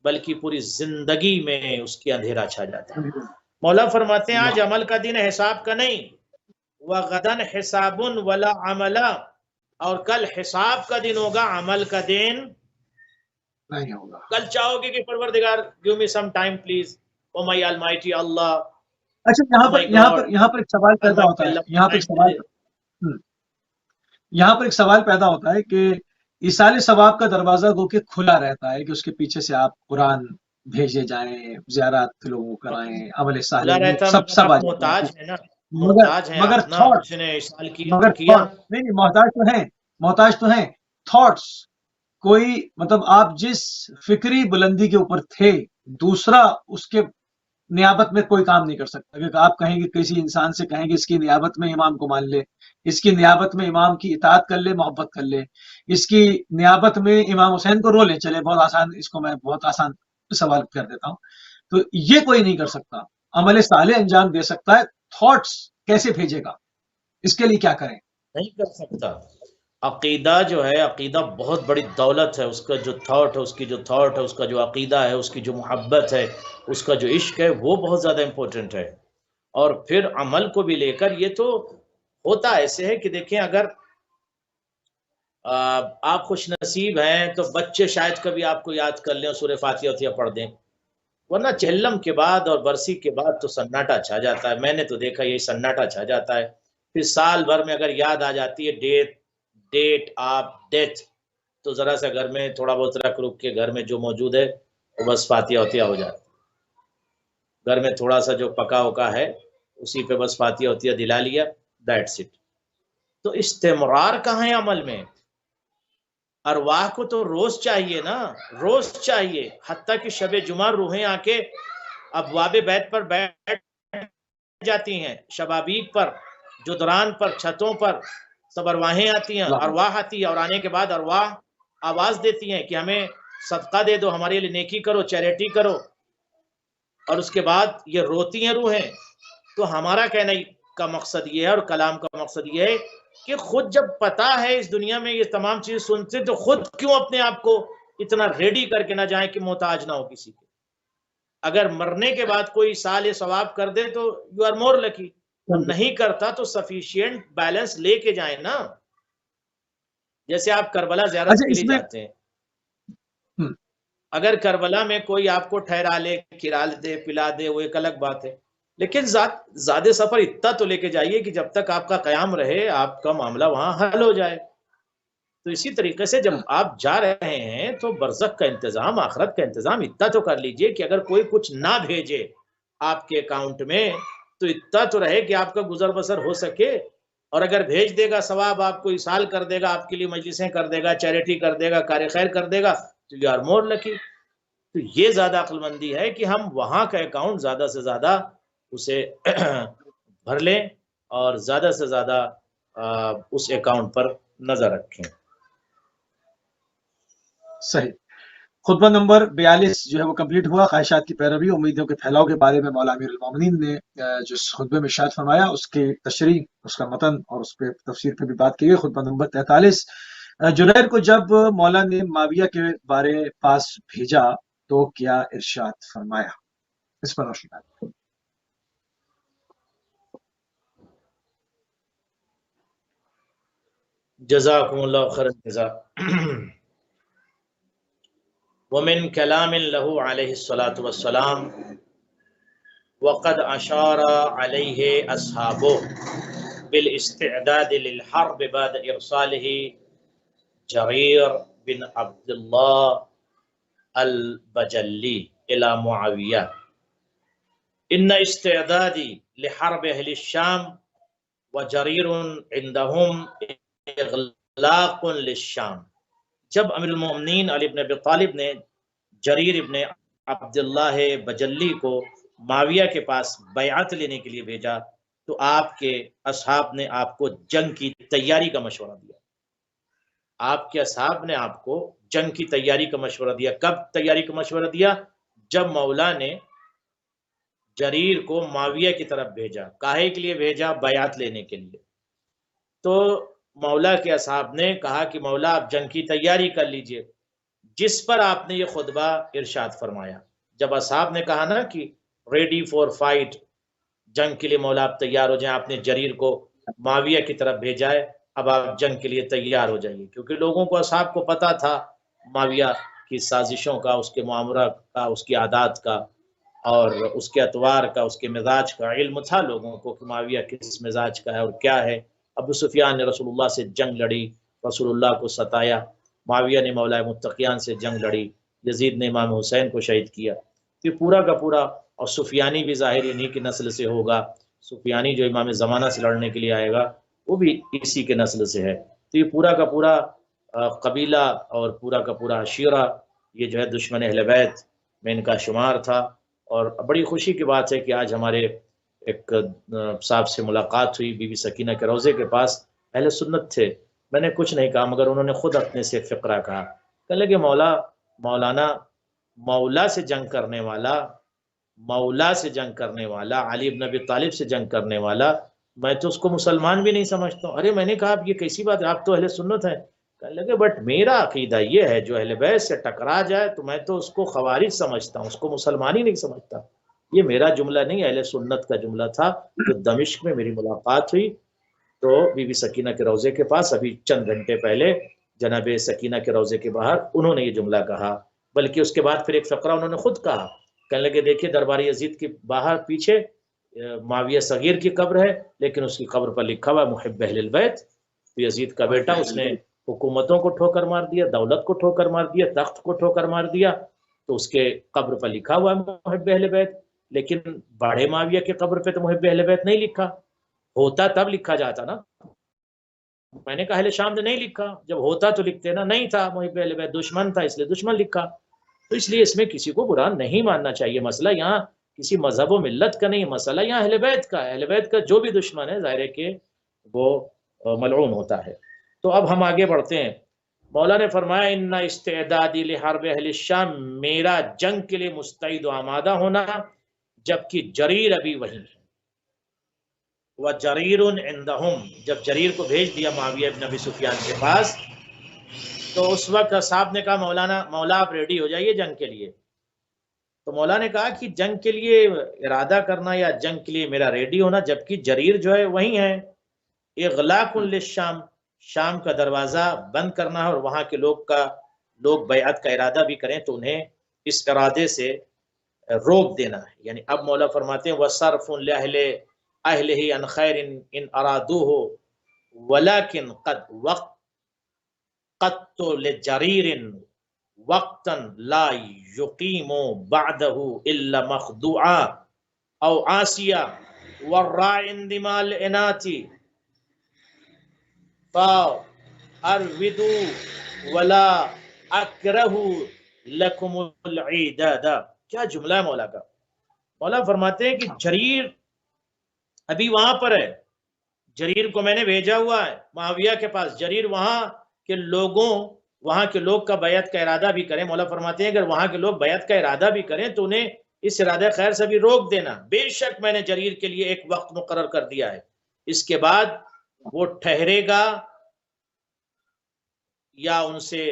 بلکہ پوری زندگی میں اس کی اندھیرا چھا جاتا ہے. مولا فرماتے ہیں آج عمل کا دن ہے، حساب کا نہیں. وَغَدًا حِسَابٌ وَلَا عَمَلَ، اور کل حساب کا دن ہوگا، عمل کا دن نہیں ہوگا. کل چاہو گے کہ پروردگار give me some time please, oh my almighty Allah. اچھا، یہاں پر ایک سوال پیدا ہوتا ہے، یہاں پر ایک سوال پیدا ہوتا ہے کہ ایصال ثواب کا دروازہ گو کہ کھلا رہتا ہے کہ اس کے پیچھے سے آپ قرآن بھیجے جائیں، زیارات لوگوں کرائیں، عمل صالح سب آ محتاج ہے نا، مگر تھاٹس، نہیں محتاج تو ہیں تھاٹس. کوئی مطلب آپ جس فکری بلندی کے اوپر تھے، دوسرا اس کے نیابت میں کوئی کام نہیں کر سکتا. کیونکہ آپ کہیں گے، کسی انسان سے کہیں گے اس کی نیابت میں امام کو مان لے، اس کی نیابت میں امام کی اطاعت کر لے، محبت کر لے، اس کی نیابت میں امام حسین کو رو لے. چلے بہت آسان، اس کو میں بہت آسان سوال کر دیتا ہوں. تو یہ کوئی نہیں کر سکتا. عمل صالح انجام دے سکتا ہے، تھاٹس کیسے بھیجے گا؟ اس کے لیے کیا کریں؟ نہیں کر سکتا. عقیدہ جو ہے، عقیدہ بہت بڑی دولت ہے. اس کا جو تھاٹ ہے، اس کی جو تھاٹ ہے، اس کا جو عقیدہ ہے، اس کی جو محبت ہے، اس کا جو عشق ہے، وہ بہت زیادہ امپورٹنٹ ہے. اور پھر عمل کو بھی لے کر یہ تو ہوتا ایسے ہے کہ دیکھیں، اگر آپ خوش نصیب ہیں تو بچے شاید کبھی آپ کو یاد کر لیں اور سورہ فاتحہ پڑھ دیں، ورنہ چہلم کے بعد اور برسی کے بعد تو سناٹا چھا جاتا ہے. میں نے تو دیکھا یہ سناٹا چھا جاتا ہے. پھر سال بھر میں اگر یاد آ جاتی ہے ڈیٹ آف ڈیتھ، تو ذرا سا گھر میں تھوڑا بہت رکھ کے گھر میں جو موجود ہے وہ بس فاتحہ ہو جاتا. گھر میں تھوڑا سا جو پکا وکا ہے اسی پہ بس فاتحہ دلا لیا، دیٹس اٹ. تو استمرار کہاں ہے عمل میں؟ ارواح کو تو روز چاہیے نا، روز چاہیے. حتیٰ کہ شب جمعہ روحیں آ کے ابواب بیت پر بیٹھ جاتی ہیں، شبابیک پر، جدران پر، چھتوں پر سب ارواحیں آتی ہیں، ارواح آتی ہے. اور آنے کے بعد ارواح آواز دیتی ہیں کہ ہمیں صدقہ دے دو، ہمارے لیے نیکی کرو، چیریٹی کرو. اور اس کے بعد یہ روتی ہیں روحیں. تو ہمارا کہنے کا مقصد یہ ہے، اور کلام کا مقصد یہ ہے کہ خود جب پتا ہے اس دنیا میں یہ تمام چیزیں سنتے، تو خود کیوں اپنے آپ کو اتنا ریڈی کر کے نہ جائیں کہ محتاج نہ ہو کسی کے. اگر مرنے کے بعد کوئی سال ثواب کر دے تو یو آر مور لکی. نہیں کرتا تو سفیشینٹ بیلنس لے کے جائیں نا. جیسے آپ کربلا زیارت کے لیے جاتے ہیں، اگر کربلا میں کوئی آپ کو ٹھہرا لے، کھلا دے، پلا دے، وہ ایک الگ بات ہے. لیکن زیادہ سفر اتنا تو لے کے جائیے کہ جب تک آپ کا قیام رہے آپ کا معاملہ وہاں حل ہو جائے. تو اسی طریقے سے جب آپ جا رہے ہیں تو برزخ کا انتظام، آخرت کا انتظام اتنا تو کر لیجئے کہ اگر کوئی کچھ نہ بھیجے آپ کے اکاؤنٹ میں تو اتنا تو رہے کہ آپ کا گزر بسر ہو سکے. اور اگر بھیج دے گا ثواب، آپ کو ایصال کر دے گا، آپ کے لیے مجلسیں کر دے گا، چیریٹی کر دے گا، کار خیر کر دے گا، تو یو آر مور لکی. تو یہ زیادہ عقل مندی ہے کہ ہم وہاں کا اکاؤنٹ زیادہ سے زیادہ اسے بھر لیں اور زیادہ سے زیادہ اس اکاؤنٹ پر نظر رکھیں. صحیح. خطبہ نمبر 42 جو ہے وہ کمپلیٹ ہوا. خواہشات کی پیروی، امیدوں کے پھیلاؤ کے بارے میں مولا امیر المومنین نے جو خطبے میں ارشاد فرمایا، اس کی تشریح، اس کا متن اور اس پہ تفسیر پہ بھی بات کی گئی. خطبہ نمبر 43. جنید کو جب مولا نے معاویہ کے بارے پاس بھیجا تو کیا ارشاد فرمایا؟ اس پر روشنی ڈالیں. جزاکم اللہ خیر الجزاء. ومن کلام له علیہ الصلاۃ والسلام وقد اشار علیہ اصحابہ. بالاستعداد للحرب بعد ارساله جرير بن عبد الله البجلی الى معاویہ ان استعدادی لحرب اہل الشام وجریر عندهم اغلاق للشام۔ جب امیر المومنین علی بن ابی طالب نے جریر ابن عبداللہ بجلی کو معاویہ کے پاس بیعت لینے کے لیے بھیجا تو آپ کے اصحاب نے آپ کو جنگ کی تیاری کا مشورہ دیا۔ آپ کے اصحاب نے آپ کو جنگ کی تیاری کا مشورہ دیا۔ کب تیاری کا مشورہ دیا؟ جب مولا نے جریر کو معاویہ کی طرف بھیجا۔ کاہے کے لیے بھیجا؟ بیعت لینے کے لیے۔ تو مولا کے اصحاب نے کہا کہ مولا آپ جنگ کی تیاری کر لیجئے، جس پر آپ نے یہ خطبہ ارشاد فرمایا۔ جب اصحاب نے کہا نا کہ ریڈی فور فائٹ، جنگ کے لیے مولا آپ تیار ہو جائیں، آپ نے جریر کو معاویہ کی طرف بھیجا ہے، اب آپ جنگ کے لیے تیار ہو جائیے، کیونکہ لوگوں کو اصحاب کو پتا تھا معاویہ کی سازشوں کا، اس کے معاملہ کا، اس کی عادات کا اور اس کے اطوار کا، اس کے مزاج کا علم تھا لوگوں کو کہ معاویہ کس مزاج کا ہے اور کیا ہے۔ ابو سفیان نے رسول اللہ سے جنگ لڑی، رسول اللہ کو ستایا، معاویہ نے مولا متقیان سے جنگ لڑی، یزید نے امام حسین کو شہید کیا۔ یہ پورا کا پورا، اور سفیانی بھی ظاہر انہی کی نسل سے ہوگا، سفیانی جو امام زمانہ سے لڑنے کے لیے آئے گا وہ بھی اسی کے نسل سے ہے۔ تو یہ پورا کا پورا قبیلہ اور پورا کا پورا عشیرہ یہ جو ہے دشمن اہل بیت میں ان کا شمار تھا۔ اور بڑی خوشی کی بات ہے کہ آج ہمارے ایک صاحب سے ملاقات ہوئی، بی بی سکینہ کے روضے کے پاس، اہل سنت تھے، میں نے کچھ نہیں کہا مگر انہوں نے خود اپنے سے فقرہ کہا، کہنے لگے مولانا مولا سے جنگ کرنے والا، مولا سے جنگ کرنے والا، علی بن ابی طالب سے جنگ کرنے والا، میں تو اس کو مسلمان بھی نہیں سمجھتا ہوں۔ ارے میں نے کہا آپ یہ کیسی بات ہے، آپ تو اہل سنت ہیں۔ کہنے لگے بٹ میرا عقیدہ یہ ہے جو اہل بیت سے ٹکرا جائے تو میں تو اس کو خوارج سمجھتا ہوں، اس کو مسلمان ہی نہیں سمجھتا۔ یہ میرا جملہ نہیں، اہل سنت کا جملہ تھا۔ تو دمشق میں میری ملاقات ہوئی تو بی بی سکینہ کے روضے کے پاس ابھی چند گھنٹے پہلے جناب سکینہ کے روضے کے باہر انہوں نے یہ جملہ کہا، بلکہ اس کے بعد پھر ایک فقرہ انہوں نے خود کہا، کہنے لگے دیکھیے دربار یزید کے باہر پیچھے معاویہ صغیر کی قبر ہے، لیکن اس کی قبر پر لکھا ہوا محب اہل البیت۔ تو یزید کا بیٹا، اس نے حکومتوں کو ٹھوکر مار دیا، دولت کو ٹھوکر مار دیا، تخت کو ٹھوکر مار دیا، تو اس کے قبر پر لکھا ہوا ہے محب اہل بیت، لیکن بڑے معاویہ کے قبر پہ تو محب اہل بیت نہیں لکھا، ہوتا تب لکھا جاتا نا۔ میں نے کہا اہل شام نے نہیں لکھا، جب ہوتا تو لکھتے نا، نہیں تھا محب اہل بیت، دشمن تھا اس لیے دشمن لکھا۔ تو اس لیے اس میں کسی کو برا نہیں ماننا چاہیے۔ مسئلہ یہاں کسی مذہب و ملت کا نہیں، مسئلہ یہاں اہل بیت کا ہے۔ اہل بیت کا جو بھی دشمن ہے ظاہر ہے کہ وہ ملعون ہوتا ہے۔ تو اب ہم آگے بڑھتے ہیں۔ مولا نے فرمایا ان استعدادی لحرب اہل الشام، میرا جنگ کے لیے مستعد و آمادہ ہونا، جبکہ جریر ابھی وہیں ہے۔ وجریر عندهم، جب جریر کو بھیج دیا معاویہ بن ابی سفیان کے پاس تو اس وقت صاحب نے کہا مولا آپ ریڈی ہو جائیے جنگ کے لیے۔ تو مولا نے کہا کہ جنگ کے لیے ارادہ کرنا یا جنگ کے لیے میرا ریڈی ہونا، جبکہ جریر جو ہے وہیں ہے۔ اغلاق للشام، شام کا دروازہ بند کرنا ہے، اور وہاں کے لوگ بیعت کا ارادہ بھی کریں تو انہیں اس ارادے سے روک دینا ہے۔ یعنی اب مولا فرماتے ہیں وَصَرْفٌ لِأَهْلِ أَهْلِهِ عَنْ خَيْرٍ إِنْ أَرَادُوهُ وَلَكِنْ قَدْ وَقَّتُّ لِجَرِيرٍ وَقْتًا لَا يُقِيمُ بَعْدَهُ إِلَّا مَخْدُوعًا أَوْ عَاسِيًا وَالرَّاعِ اندِمَا الْإِنَاتِ فَأَرْوِدُوا وَلَا أَكْرَهُ لَكُمُ الْعِدَادَ۔ کیا جملہ ہے مولا کا۔ مولا فرماتے ہیں کہ جریر ابھی وہاں پر ہے، جریر کو میں نے بھیجا ہوا ہے معاویہ کے پاس، جریر وہاں کے لوگ کا بیعت کا ارادہ بھی کریں۔ مولا فرماتے ہیں اگر وہاں کے لوگ بیعت کا ارادہ بھی کریں تو انہیں اس ارادہ خیر سے بھی روک دینا۔ بے شک میں نے جریر کے لیے ایک وقت مقرر کر دیا ہے، اس کے بعد وہ ٹھہرے گا یا ان سے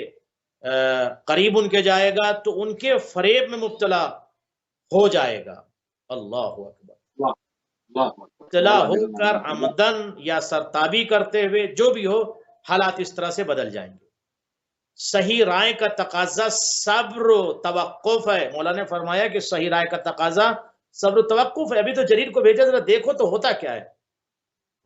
قریب ان کے جائے گا تو ان کے فریب میں مبتلا ہو جائے گا۔ اللہ اکبر۔ مبتلا ہو کر عمدن یا سرتابی کرتے ہوئے، جو بھی ہو، حالات اس طرح سے بدل جائیں گے۔ صحیح رائے کا تقاضا صبر و توقف ہے۔ مولا نے فرمایا کہ صحیح رائے کا تقاضا صبر و توقف ہے۔ ابھی تو جریر کو بھیجا، ذرا دیکھو تو ہوتا کیا ہے۔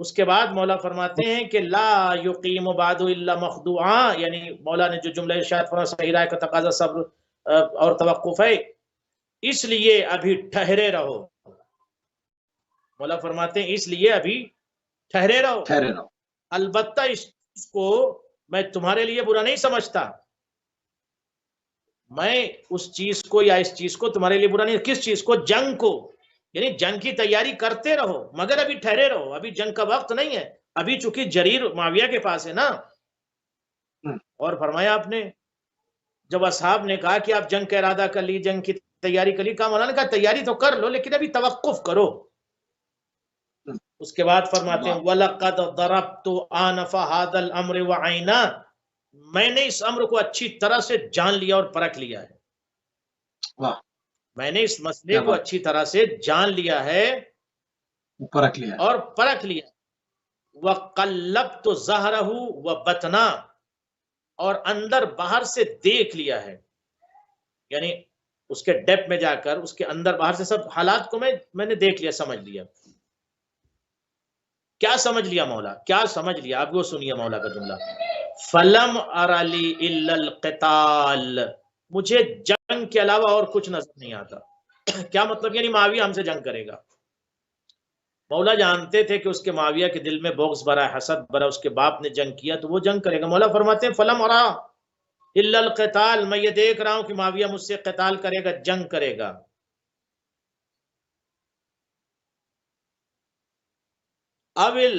اس کے بعد مولا فرماتے ہیں کہ لا یقیم بعد الا مخدوعا، یعنی مولا نے جو جملہ ارشاد فرمایا صحیح رائے کا تقاضا صبر اور توقف ہے، اس لیے ابھی ٹھہرے رہو. مولا فرماتے ہیں اس لیے ابھی ٹھہرے رہو. البتہ اس چیز کو میں تمہارے لیے برا نہیں سمجھتا، میں اس چیز کو یا اس چیز کو تمہارے لیے برا نہیں. کس چیز کو؟ جنگ کو. یعنی جنگ کی تیاری کرتے رہو مگر ابھی ٹھہرے رہو، ابھی جنگ کا وقت نہیں ہے. ابھی چونکہ جریر معاویہ کے پاس ہے نا. اور فرمایا آپ نے جب اصحاب نے کہا کہ آپ جنگ کا ارادہ کر لی، جنگ کی تیاری کر لی، کہا مولانا نے کہا تیاری تو کر لو لیکن ابھی توقف کرو. اس کے بعد فرماتے ہیں وَلَقَدْ ضَرَبْتُ آنَفَ هَذَا الْأَمْرِ وَعَيْنَا، میں نے اس امر کو اچھی طرح سے جان لیا اور پرکھ لیا ہے. میں نے اس مسئلے کو اچھی طرح سے جان لیا ہے اور پرکھ لیا. وَقَلَّبْتُ ظَهْرَهُ وَبَطْنَا، اور اندر باہر سے دیکھ لیا ہے. یعنی اس کے ڈیپ میں جا کر اس کے اندر باہر سے سب حالات کو میں نے دیکھ لیا، سمجھ لیا. کیا سمجھ لیا مولا؟ کیا سمجھ لیا؟ آپ وہ سنیے مولا کا جملہ، فَلَمْ أَرَ لِي إِلَّا الْقِتَالِ، مجھے جنگ کے علاوہ اور کچھ نظر نہیں آتا. کیا مطلب؟ یعنی معاویہ ہم سے جنگ کرے گا. مولا جانتے تھے کہ اس کے معاویہ کے دل میں بغض بھرا ہے، حسد بھرا، اس کے باپ نے جنگ کیا تو وہ جنگ کرے گا. مولا فرماتے ہیں فَلَمْ أَرَ إِلَّا الْقِتَالِ، میں یہ دیکھ رہا ہوں کہ معاویہ مجھ سے قتال کرے گا، جنگ کرے گا. اول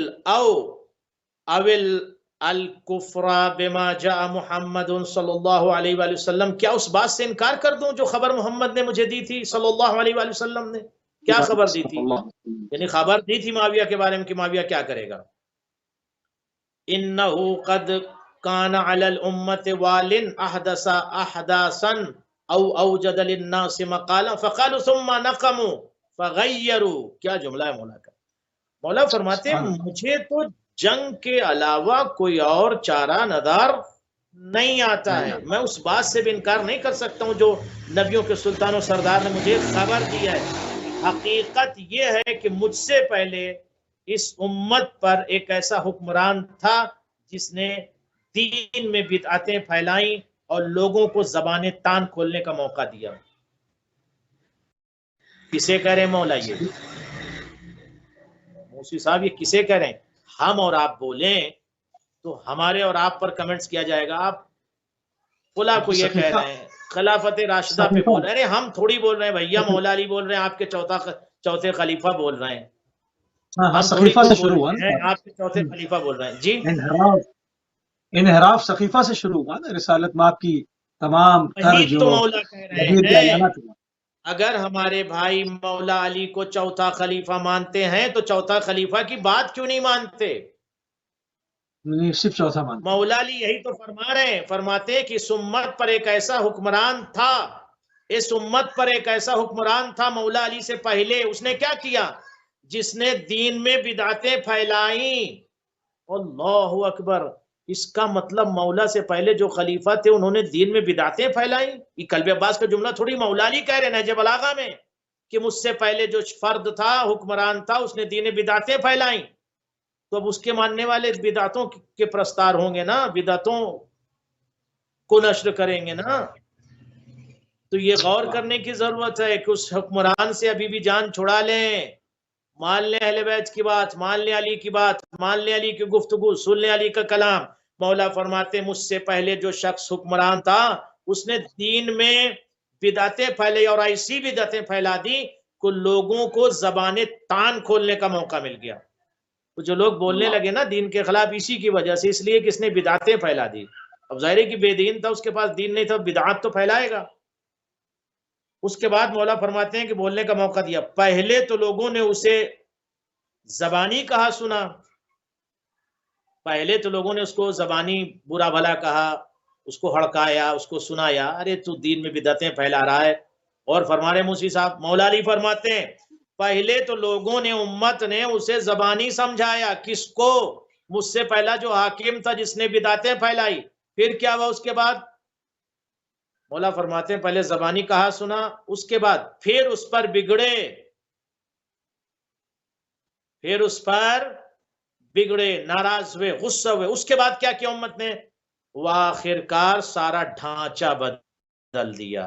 الکفر بما جاء محمد صلی اللہ علیہ وآلہ وسلم، کیا اس بات سے انکار کر دوں جو خبر محمد نے مجھے دی تھی صلی اللہ علیہ وآلہ وسلم نے؟ کیا خبر دی تھی؟ یعنی خبر دی تھی معاویہ کے بارے میں کہ معاویہ کیا کرے گا. انہ قد کان علی الامت وال احدث احداثا او اوجد للناس مقالا فقالوا ثم نقموا فغیروا. کیا جملہ ہے مولا کا. مولا فرماتے ہیں مجھے تو جنگ کے علاوہ کوئی اور چارہ نظر نہیں آتا ہے. میں اس بات سے بھی انکار نہیں کر سکتا ہوں جو نبیوں کے سلطان و سردار نے مجھے خبر دیا ہے. حقیقت یہ ہے کہ مجھ سے پہلے اس امت پر ایک ایسا حکمران تھا جس نے دین میں بدعتیں پھیلائیں اور لوگوں کو زبان تان کھولنے کا موقع دیا. کسے کہہ رہے مولا؟ یہ موسی صاحب یہ کسے کہہ رہے ہیں؟ ہم اور آپ بولیں تو ہمارے اور آپ پر کمنٹس کیا جائے گا آپ فلاں کو یہ کہہ رہے ہیں، خلافت راشدہ پہ بول رہے ہیں. ہم تھوڑی بول رہے ہیں بھیا، مولا علی بول رہے ہیں، آپ کے چوتھے خلیفہ بول رہے ہیں. ہم سقیفہ سے شروع ہوا نا، آپ کے چوتھے خلیفہ بول رہے ہیں. جی انحراف سقیفہ سے شروع ہوا نا، رسالت مآب کی تمام تر جو تو مولا کہہ رہے ہیں اگر ہمارے بھائی مولا علی کو چوتھا خلیفہ مانتے ہیں تو چوتھا خلیفہ کی بات کیوں نہیں مانتے؟ صرف چوتھا مانتے. مولا علی یہی تو فرما رہے ہیں، فرماتے ہیں کہ اس امت پر ایک ایسا حکمران تھا، اس امت پر ایک ایسا حکمران تھا مولا علی سے پہلے. اس نے کیا کیا؟ جس نے دین میں بدعتیں پھیلائیں. اللہ اکبر. اس کا مطلب مولا سے پہلے جو خلیفہ تھے انہوں نے دین میں بدعتیں پھیلائیں. یہ قلب عباس کا جملہ تھوڑی مولا علی کہہ رہے ہیں نہج بلاغہ میں کہ مجھ سے پہلے جو فرد تھا، حکمران تھا، اس نے دین میں بدعتیں پھیلائیں. تو اب اس کے ماننے والے بدعتوں کے پرستار ہوں گے نا، بدعتوں کو نشر کریں گے نا. تو یہ غور کرنے کی ضرورت ہے کہ اس حکمران سے ابھی بھی جان چھڑا لیں. مان لیں اہل بیت کی بات، مان لیں علی کی بات، مان لیں علی کی گفتگو، سن لیں علی کا کلام. مولا فرماتے مجھ سے پہلے جو شخص حکمران تھا اس نے دین میں بدعتیں پھیلائی اور ایسی بدعتیں پھیلا دی کہ لوگوں کو زبان تان کھولنے کا موقع مل گیا. تو جو لوگ بولنے لگے نا دین کے خلاف اسی کی وجہ سے، اس لیے کہ اس نے بدعتیں پھیلا دی. اب ظاہر ہے کہ بے دین تھا، اس کے پاس دین نہیں تھا، بدعات تو پھیلائے گا. اس کے بعد مولا فرماتے ہیں کہ بولنے کا موقع دیا. پہلے تو لوگوں نے اسے زبانی کہا سنا، پہلے تو لوگوں نے اس کو زبانی برا بھلا کہا، اس کو ہڑکایا، اس کو سنایا، ارے تو دین میں بدعتیں پھیلا رہا ہے. اور فرما رہے موسی صاحب، مولا علی فرماتے ہیں پہلے تو لوگوں نے، امت نے اسے زبانی سمجھایا. کس کو؟ مجھ سے پہلا جو حاکم تھا جس نے بدعتیں پھیلائی. پھر کیا ہوا اس کے بعد؟ مولا فرماتے ہیں پہلے زبانی کہا سنا، اس کے بعد پھر اس پر بگڑے، پھر اس پر بگڑے، ناراض ہوئے، غصہ ہوئے. اس کے بعد کیا کیا امت نے؟ وہ آخرکار سارا ڈھانچہ بدل دیا.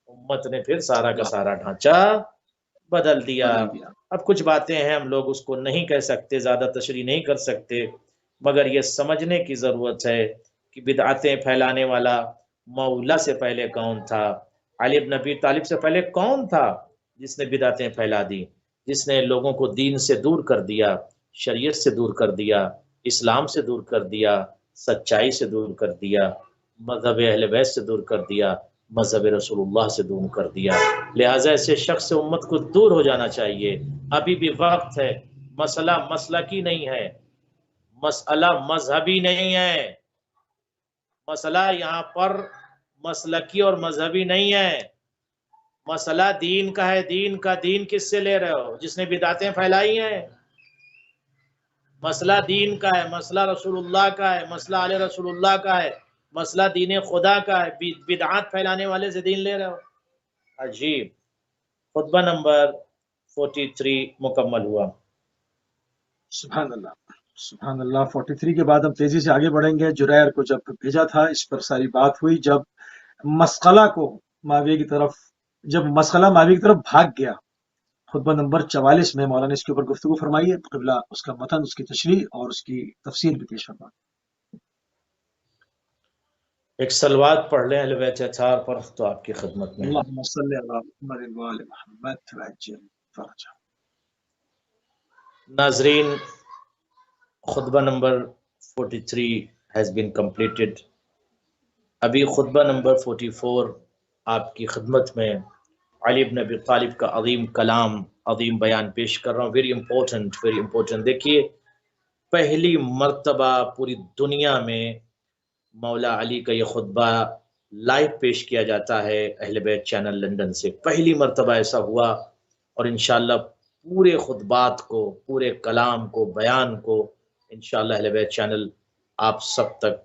امت نے پھر سارا کا سارا ڈھانچہ بدل دیا. اب کچھ باتیں ہیں ہم لوگ اس کو نہیں کہہ سکتے، زیادہ تشریح نہیں کر سکتے، مگر یہ سمجھنے کی ضرورت ہے کہ بدعتیں پھیلانے والا مولا سے پہلے کون تھا، علی بن ابی طالب سے پہلے کون تھا جس نے بدعتیں پھیلا دی، جس نے لوگوں کو دین سے دور کر دیا، شریعت سے دور کر دیا، اسلام سے دور کر دیا، سچائی سے دور کر دیا، مذہب اہل بیت سے دور کر دیا، مذہب رسول اللہ سے دور کر دیا. لہٰذا ایسے شخص سے امت کو دور ہو جانا چاہیے. ابھی بھی وقت ہے. مسئلہ مسلکی نہیں ہے، مسئلہ مذہبی نہیں ہے. مسئلہ یہاں پر مسلکی اور مذہبی نہیں ہے، مسئلہ دین کا ہے. دین کس سے لے رہے ہو؟ جس نے بدعتیں پھیلائی ہیں. مسئلہ دین کا ہے، مسئلہ رسول اللہ کا ہے، مسئلہ آل رسول اللہ کا ہے، مسئلہ دین خدا کا ہے. بدعات پھیلانے والے سے دین لے رہے ہو. عجیب. خطبہ نمبر 43 مکمل ہوا. سبحان اللہ، سبحان اللہ. 43 کے بعد ہم تیزی سے آگے بڑھیں گے. جریر کو جب بھیجا تھا اس پر ساری بات ہوئی. جب مسئلہ معاویہ کی طرف بھاگ گیا، خطبہ نمبر 44 میں مولانا اس کے اوپر گفتگو فرمائیے. قبلہ اس کا متن، اس کی تشریح اور اس کی تفسیر بھی پیش فرمائیں. ایک سلوات پڑھ لیں اہل بیت اطہار پر تو آپ کی خدمت میں. اللہم صلی علی محمد و آل محمد وعجل فرجہ. ناظرین، خطبہ نمبر 43 has been completed. ابھی خطبہ نمبر 44 آپ کی خدمت میں علی بن ابی طالب کا عظیم کلام، عظیم بیان پیش کر رہا ہوں. Very important. دیکھیے، پہلی مرتبہ پوری دنیا میں مولا علی کا یہ خطبہ لائیو پیش کیا جاتا ہے اہل بیت چینل لندن سے. پہلی مرتبہ ایسا ہوا، اور انشاءاللہ پورے خطبات کو، پورے کلام کو، بیان کو انشاءاللہ اہل بیت چینل آپ سب تک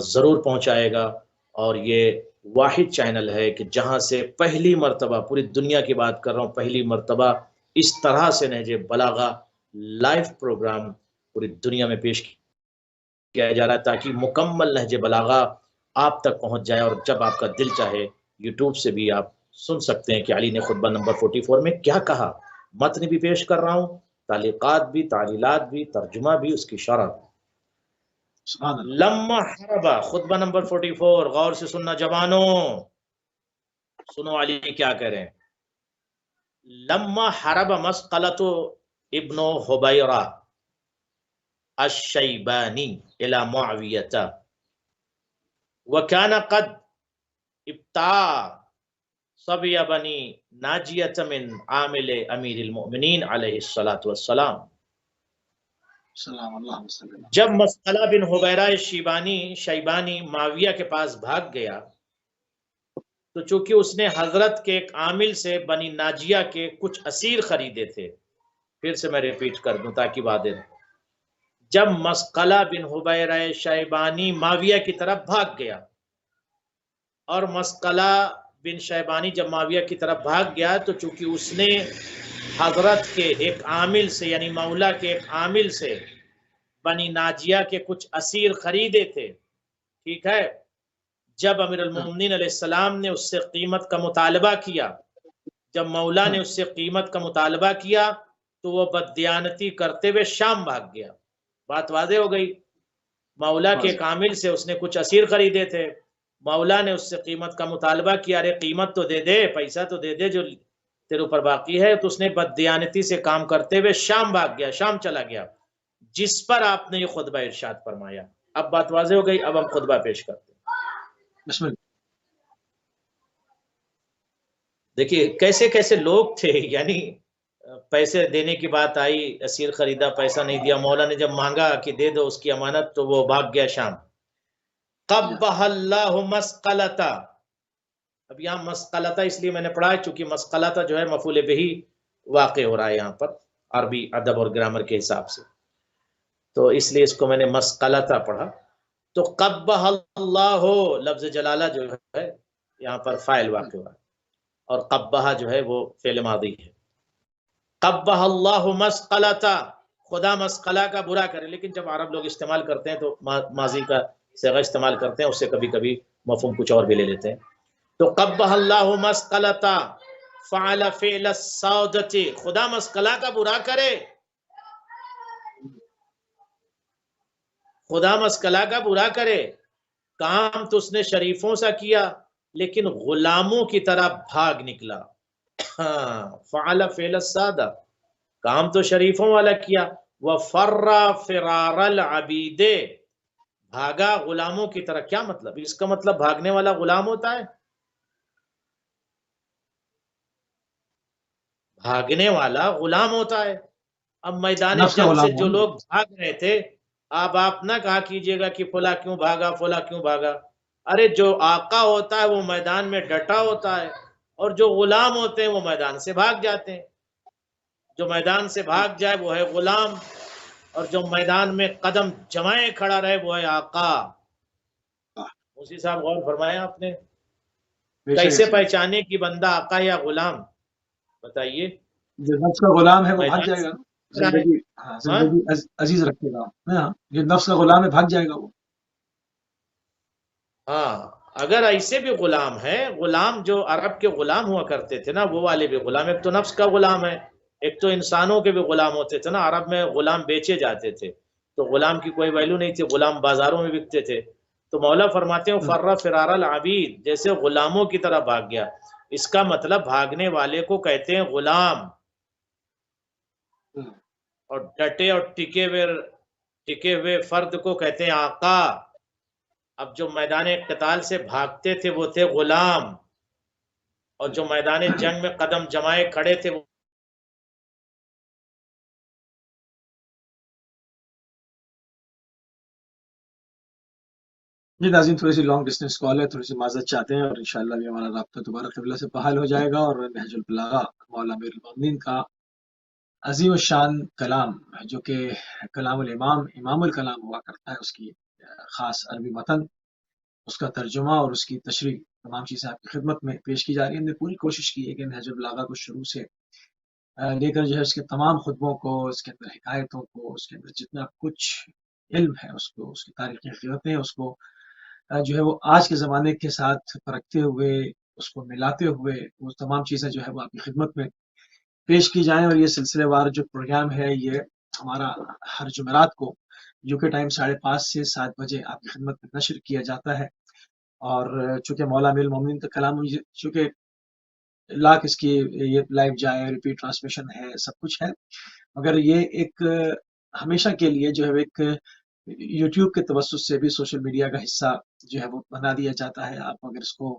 ضرور پہنچائے گا. اور یہ واحد چینل ہے کہ جہاں سے پہلی مرتبہ، پوری دنیا کی بات کر رہا ہوں، پہلی مرتبہ اس طرح سے نہج بلاغہ لائیو پروگرام پوری دنیا میں پیش کیا جا رہا ہے، تاکہ مکمل نہج بلاغہ آپ تک پہنچ جائے. اور جب آپ کا دل چاہے یوٹیوب سے بھی آپ سن سکتے ہیں کہ علی نے خطبہ نمبر 44 میں کیا کہا. متن بھی پیش کر رہا ہوں، تعلیقات بھی، تعلیلات بھی، ترجمہ بھی، اس کی شرح بھی. لما حربا، خطبہ نمبر 44. غور سے سننا جوانوں، سنو علی کیا کہہ رہے ہیں. لما حرب مسقلۃ ابن حبیرہ الشیبانی الى معاویہ وکان قد ابتاع صبی بنی ناجیۃ من عامل امیر المؤمنین علیہ الصلاۃ والسلام. جب مسئلہ بن حبیرہ شیبانی معاویہ کے پاس بھاگ گیا تو چونکہ اس نے حضرت کے ایک عامل سے بنی ناجیہ کے کچھ اسیر خریدے تھے. پھر سے میں ریپیٹ کر دوں تاکہ واضح رہے. جب مسئلہ بن حبیرہ شیبانی معاویہ کی طرف بھاگ گیا، اور مسئلہ بن شیبانی جب معاویہ کی طرف بھاگ گیا تو چونکہ اس نے حضرت کے ایک عامل سے، یعنی مولا کے ایک عامل سے بنی ناجیہ کے کچھ اسیر خریدے تھے. ٹھیک ہے. جب امیر المومنین علیہ السلام نے اس سے قیمت کا مطالبہ کیا، جب مولا نے اس سے قیمت کا مطالبہ کیا تو وہ بددیانتی کرتے ہوئے شام بھاگ گیا. بات واضح ہو گئی. مولا کے ایک عامل سے اس نے کچھ اسیر خریدے تھے، مولا نے اس سے قیمت کا مطالبہ کیا، ارے قیمت تو دے دے، پیسہ تو دے دے جو تیرے اوپر باقی ہے. تو اس نے بددیانتی سے کام کرتے ہوئے شام بھاگ گیا، شام چلا گیا، جس پر آپ نے یہ خطبہ ارشاد فرمایا. اب بات واضح ہو گئی. اب ہم خطبہ پیش کرتے ہیں. بسم اللہ. دیکھیے کیسے کیسے لوگ تھے. یعنی پیسے دینے کی بات آئی، اسیر خریدا، پیسہ نہیں دیا، مولا نے جب مانگا کہ دے دو اس کی امانت تو وہ بھاگ گیا شام. قبح اللہ مسقلتا. اب یہاں مسقلتا اس لیے میں نے پڑھا ہے چونکہ مسقلتا جو ہے مفعول بہی واقع ہو رہا ہے یہاں پر عربی ادب اور گرامر کے حساب سے، تو اس لیے اس کو میں نے مسقلتا پڑھا. تو قبح اللہ، لفظ جلالہ جو ہے یہاں پر فاعل واقع ہوا ہے، اور قبح جو ہے وہ فعل ماضی ہے. قبح اللہ مسقلتا، خدا مسقلہ کا برا کرے، لیکن جب عرب لوگ استعمال کرتے ہیں تو ماضی کا صیغہ استعمال کرتے ہیں، اس سے کبھی کبھی مفہوم کچھ اور بھی لے لیتے ہیں. تو قبح اللہ مسقلتا فعل فعل السودۃ، خدا مسقلہ کا برا کرے، خدا مسقلہ کا برا کرے. کام تو اس نے شریفوں سا کیا لیکن غلاموں کی طرح بھاگ نکلا. فعل فعل السادہ، کام تو شریفوں والا کیا. وفر فرار العبید، بھاگا غلاموں کی طرح. کیا مطلب؟ اس کا مطلب بھاگنے والا غلام ہوتا ہے؟ بھاگنے والا غلام ہوتا ہے. اب میدان نفس کا جنگ سے غلام جو ہوا. لوگ بھاگ رہے تھے، آپ نہ کہا کیجئے گا کہ فلاں کیوں بھاگا، فلاں کیوں بھاگا. ارے جو آقا ہوتا ہے وہ میدان میں ڈٹا ہوتا ہے، اور جو غلام ہوتے ہیں وہ میدان سے بھاگ جاتے ہیں. جو میدان سے بھاگ جائے وہ ہے غلام، اور جو میدان میں قدم جمائے کھڑا رہے وہ ہے آقا. موسی صاحب غور فرمایا آپ نے؟ بے شک کیسے ایسی بات. پہچانے کہ بندہ آقا یا غلام؟ بتائیے. جو نفس کا غلام ہے وہ بھاگ میدان جائے گا. سے رہا ہے. زندگی، ہاں ہاں زندگی عزیز رکھے گا. ہاں جو نفس کا غلام ہے بھاگ جائے گا وہ. ہاں، اگر ایسے بھی غلام ہے، غلام جو عرب کے غلام ہوا کرتے تھے نا، وہ والے بھی غلام. ایک تو نفس کا غلام ہے، ایک تو انسانوں کے بھی غلام ہوتے تھے نا. عرب میں غلام بیچے جاتے تھے تو غلام کی کوئی ویلو نہیں تھی، غلام بازاروں میں بکتے تھے. تو مولا فرماتے ہیں فر فرار العبید، جیسے غلاموں کی طرح بھاگ گیا. اس کا مطلب بھاگنے والے کو کہتے ہیں غلام، اور ڈٹے اور ٹکے ہوئے فرد کو کہتے ہیں آقا. اب جو میدان قتال سے بھاگتے تھے وہ تھے غلام، اور جو میدان جنگ میں قدم جمائے کھڑے تھے وہ جی ناظرین، تھوڑی سی لانگ ڈسٹینس کال ہے، تھوڑی سی معذرت چاہتے ہیں، اور انشاءاللہ بھی ہمارا رابطہ دوبارہ قبلہ سے بحال ہو جائے گا. اور نہج البلاغہ مولا امیر المومنین کا عظیم الشان کلام، جو کہ کلام الامام، امام الکلام ہوا کرتا ہے، اس کی خاص عربی متن، اس کا ترجمہ اور اس کی تشریح، تمام چیزیں آپ کی خدمت میں پیش کی جا رہی ہیں. ہم نے پوری کوشش کی ہے کہ نہج البلاغہ کو شروع سے لے کر جو ہے اس کے تمام خطبوں کو، اس کے اندر حکایتوں کو، اس کے اندر جتنا کچھ علم ہے اس کو، اس کی تاریخی حقیقتیں اس کو جو ہے وہ آج کے زمانے کے ساتھ پرکھتے ہوئے، اس کو ملاتے ہوئے، وہ تمام چیزیں جو ہے وہ آپ کی خدمت میں پیش کی جائیں. اور یہ سلسلے وار جو پروگرام ہے یہ ہمارا ہر جمعرات کو جو کہ ٹائم 5:30 سے 7 بجے آپ کی خدمت میں نشر کیا جاتا ہے. اور چونکہ مولا امیر المومنین کا کلام، چونکہ لاکھ اس کی یہ لائیو جائے، ریپیٹ ٹرانسمیشن ہے، سب کچھ ہے، مگر یہ ایک ہمیشہ کے لیے جو ہے ایک یوٹیوب کے توسط سے بھی سوشل میڈیا کا حصہ جو ہے وہ بنا دیا جاتا ہے. آپ اگر اس کو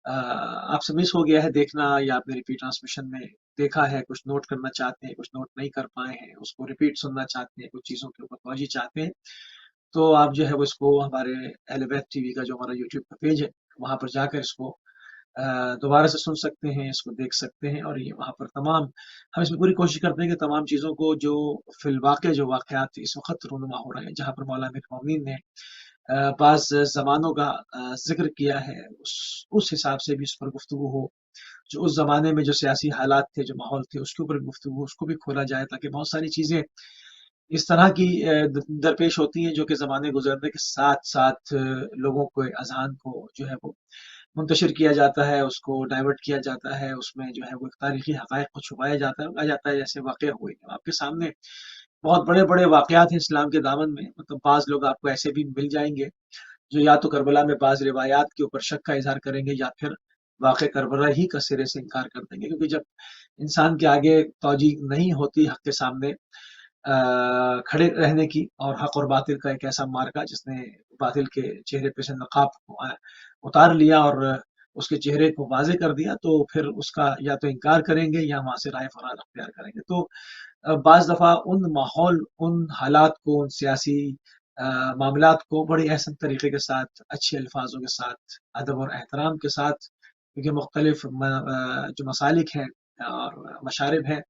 آپ سے مس ہو گیا ہے دیکھنا، یا آپ نے ریپیٹ ٹرانسمیشن میں دیکھا ہے، کچھ نوٹ کرنا چاہتے ہیں، کچھ نوٹ نہیں کر پائے ہیں، اس کو ریپیٹ سننا چاہتے ہیں، کچھ چیزوں کے اوپر توجہ چاہتے ہیں، تو آپ جو ہے وہ اس کو ہمارے اہل بیت ٹی وی کا جو ہمارا یوٹیوب کا پیج ہے وہاں پر جا کر اس کو دوبارہ سے سن سکتے ہیں، اس کو دیکھ سکتے ہیں. اور یہ وہاں پر تمام، ہم اس میں پوری کوشش کرتے ہیں کہ تمام چیزوں کو جو فی الواقع جو واقعات اس وقت رونما ہو رہے ہیں، جہاں پر مولانا امیر المومنین نے بعض زمانوں کا ذکر کیا ہے، اس حساب سے بھی اس پر گفتگو ہو. جو اس زمانے میں جو سیاسی حالات تھے، جو ماحول تھے، اس کے اوپر گفتگو، اس کو بھی کھولا جائے، تاکہ بہت ساری چیزیں اس طرح کی درپیش ہوتی ہیں جو کہ زمانے گزرنے کے ساتھ ساتھ لوگوں کو، اذہان کو جو ہے وہ منتشر کیا جاتا ہے، اس کو ڈائیورٹ کیا جاتا ہے، اس میں جو ہے وہ تاریخی حقائق کو چھپایا جاتا ہے، کہا جاتا ہے جیسے واقع ہوئے. آپ کے سامنے بہت بڑے بڑے واقعات ہیں اسلام کے دامن میں. مطلب بعض لوگ آپ کو ایسے بھی مل جائیں گے جو یا تو کربلا میں بعض روایات کے اوپر شک کا اظہار کریں گے، یا پھر واقع کربلا ہی کا سرے سے انکار کر دیں گے. کیونکہ جب انسان کے آگے توجہ نہیں ہوتی حق کے سامنے کھڑے رہنے کی، اور حق اور باطل کا ایک ایسا مارکا جس نے باطل کے چہرے پہ سے نقاب کو اتار لیا اور اس کے چہرے کو واضح کر دیا، تو پھر اس کا یا تو انکار کریں گے یا وہاں سے رائے فرار اختیار کریں گے. تو بعض دفعہ ان ماحول، ان حالات کو، ان سیاسی معاملات کو بڑی احسن طریقے کے ساتھ، اچھے الفاظوں کے ساتھ، ادب اور احترام کے ساتھ، کیونکہ مختلف جو مسالک ہیں اور مشارب ہیں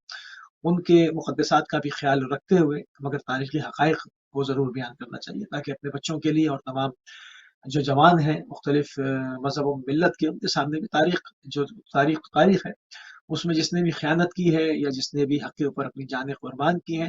ان کے مقدسات کا بھی خیال رکھتے ہوئے، مگر تاریخی حقائق کو ضرور بیان کرنا چاہیے، تاکہ اپنے بچوں کے لیے اور تمام جو جوان ہیں مختلف مذہب و ملت کے، ان کے سامنے بھی تاریخ ہے، اس میں جس نے بھی خیانت کی ہے یا جس نے بھی حق کے اوپر اپنی جانیں قربان کی ہیں،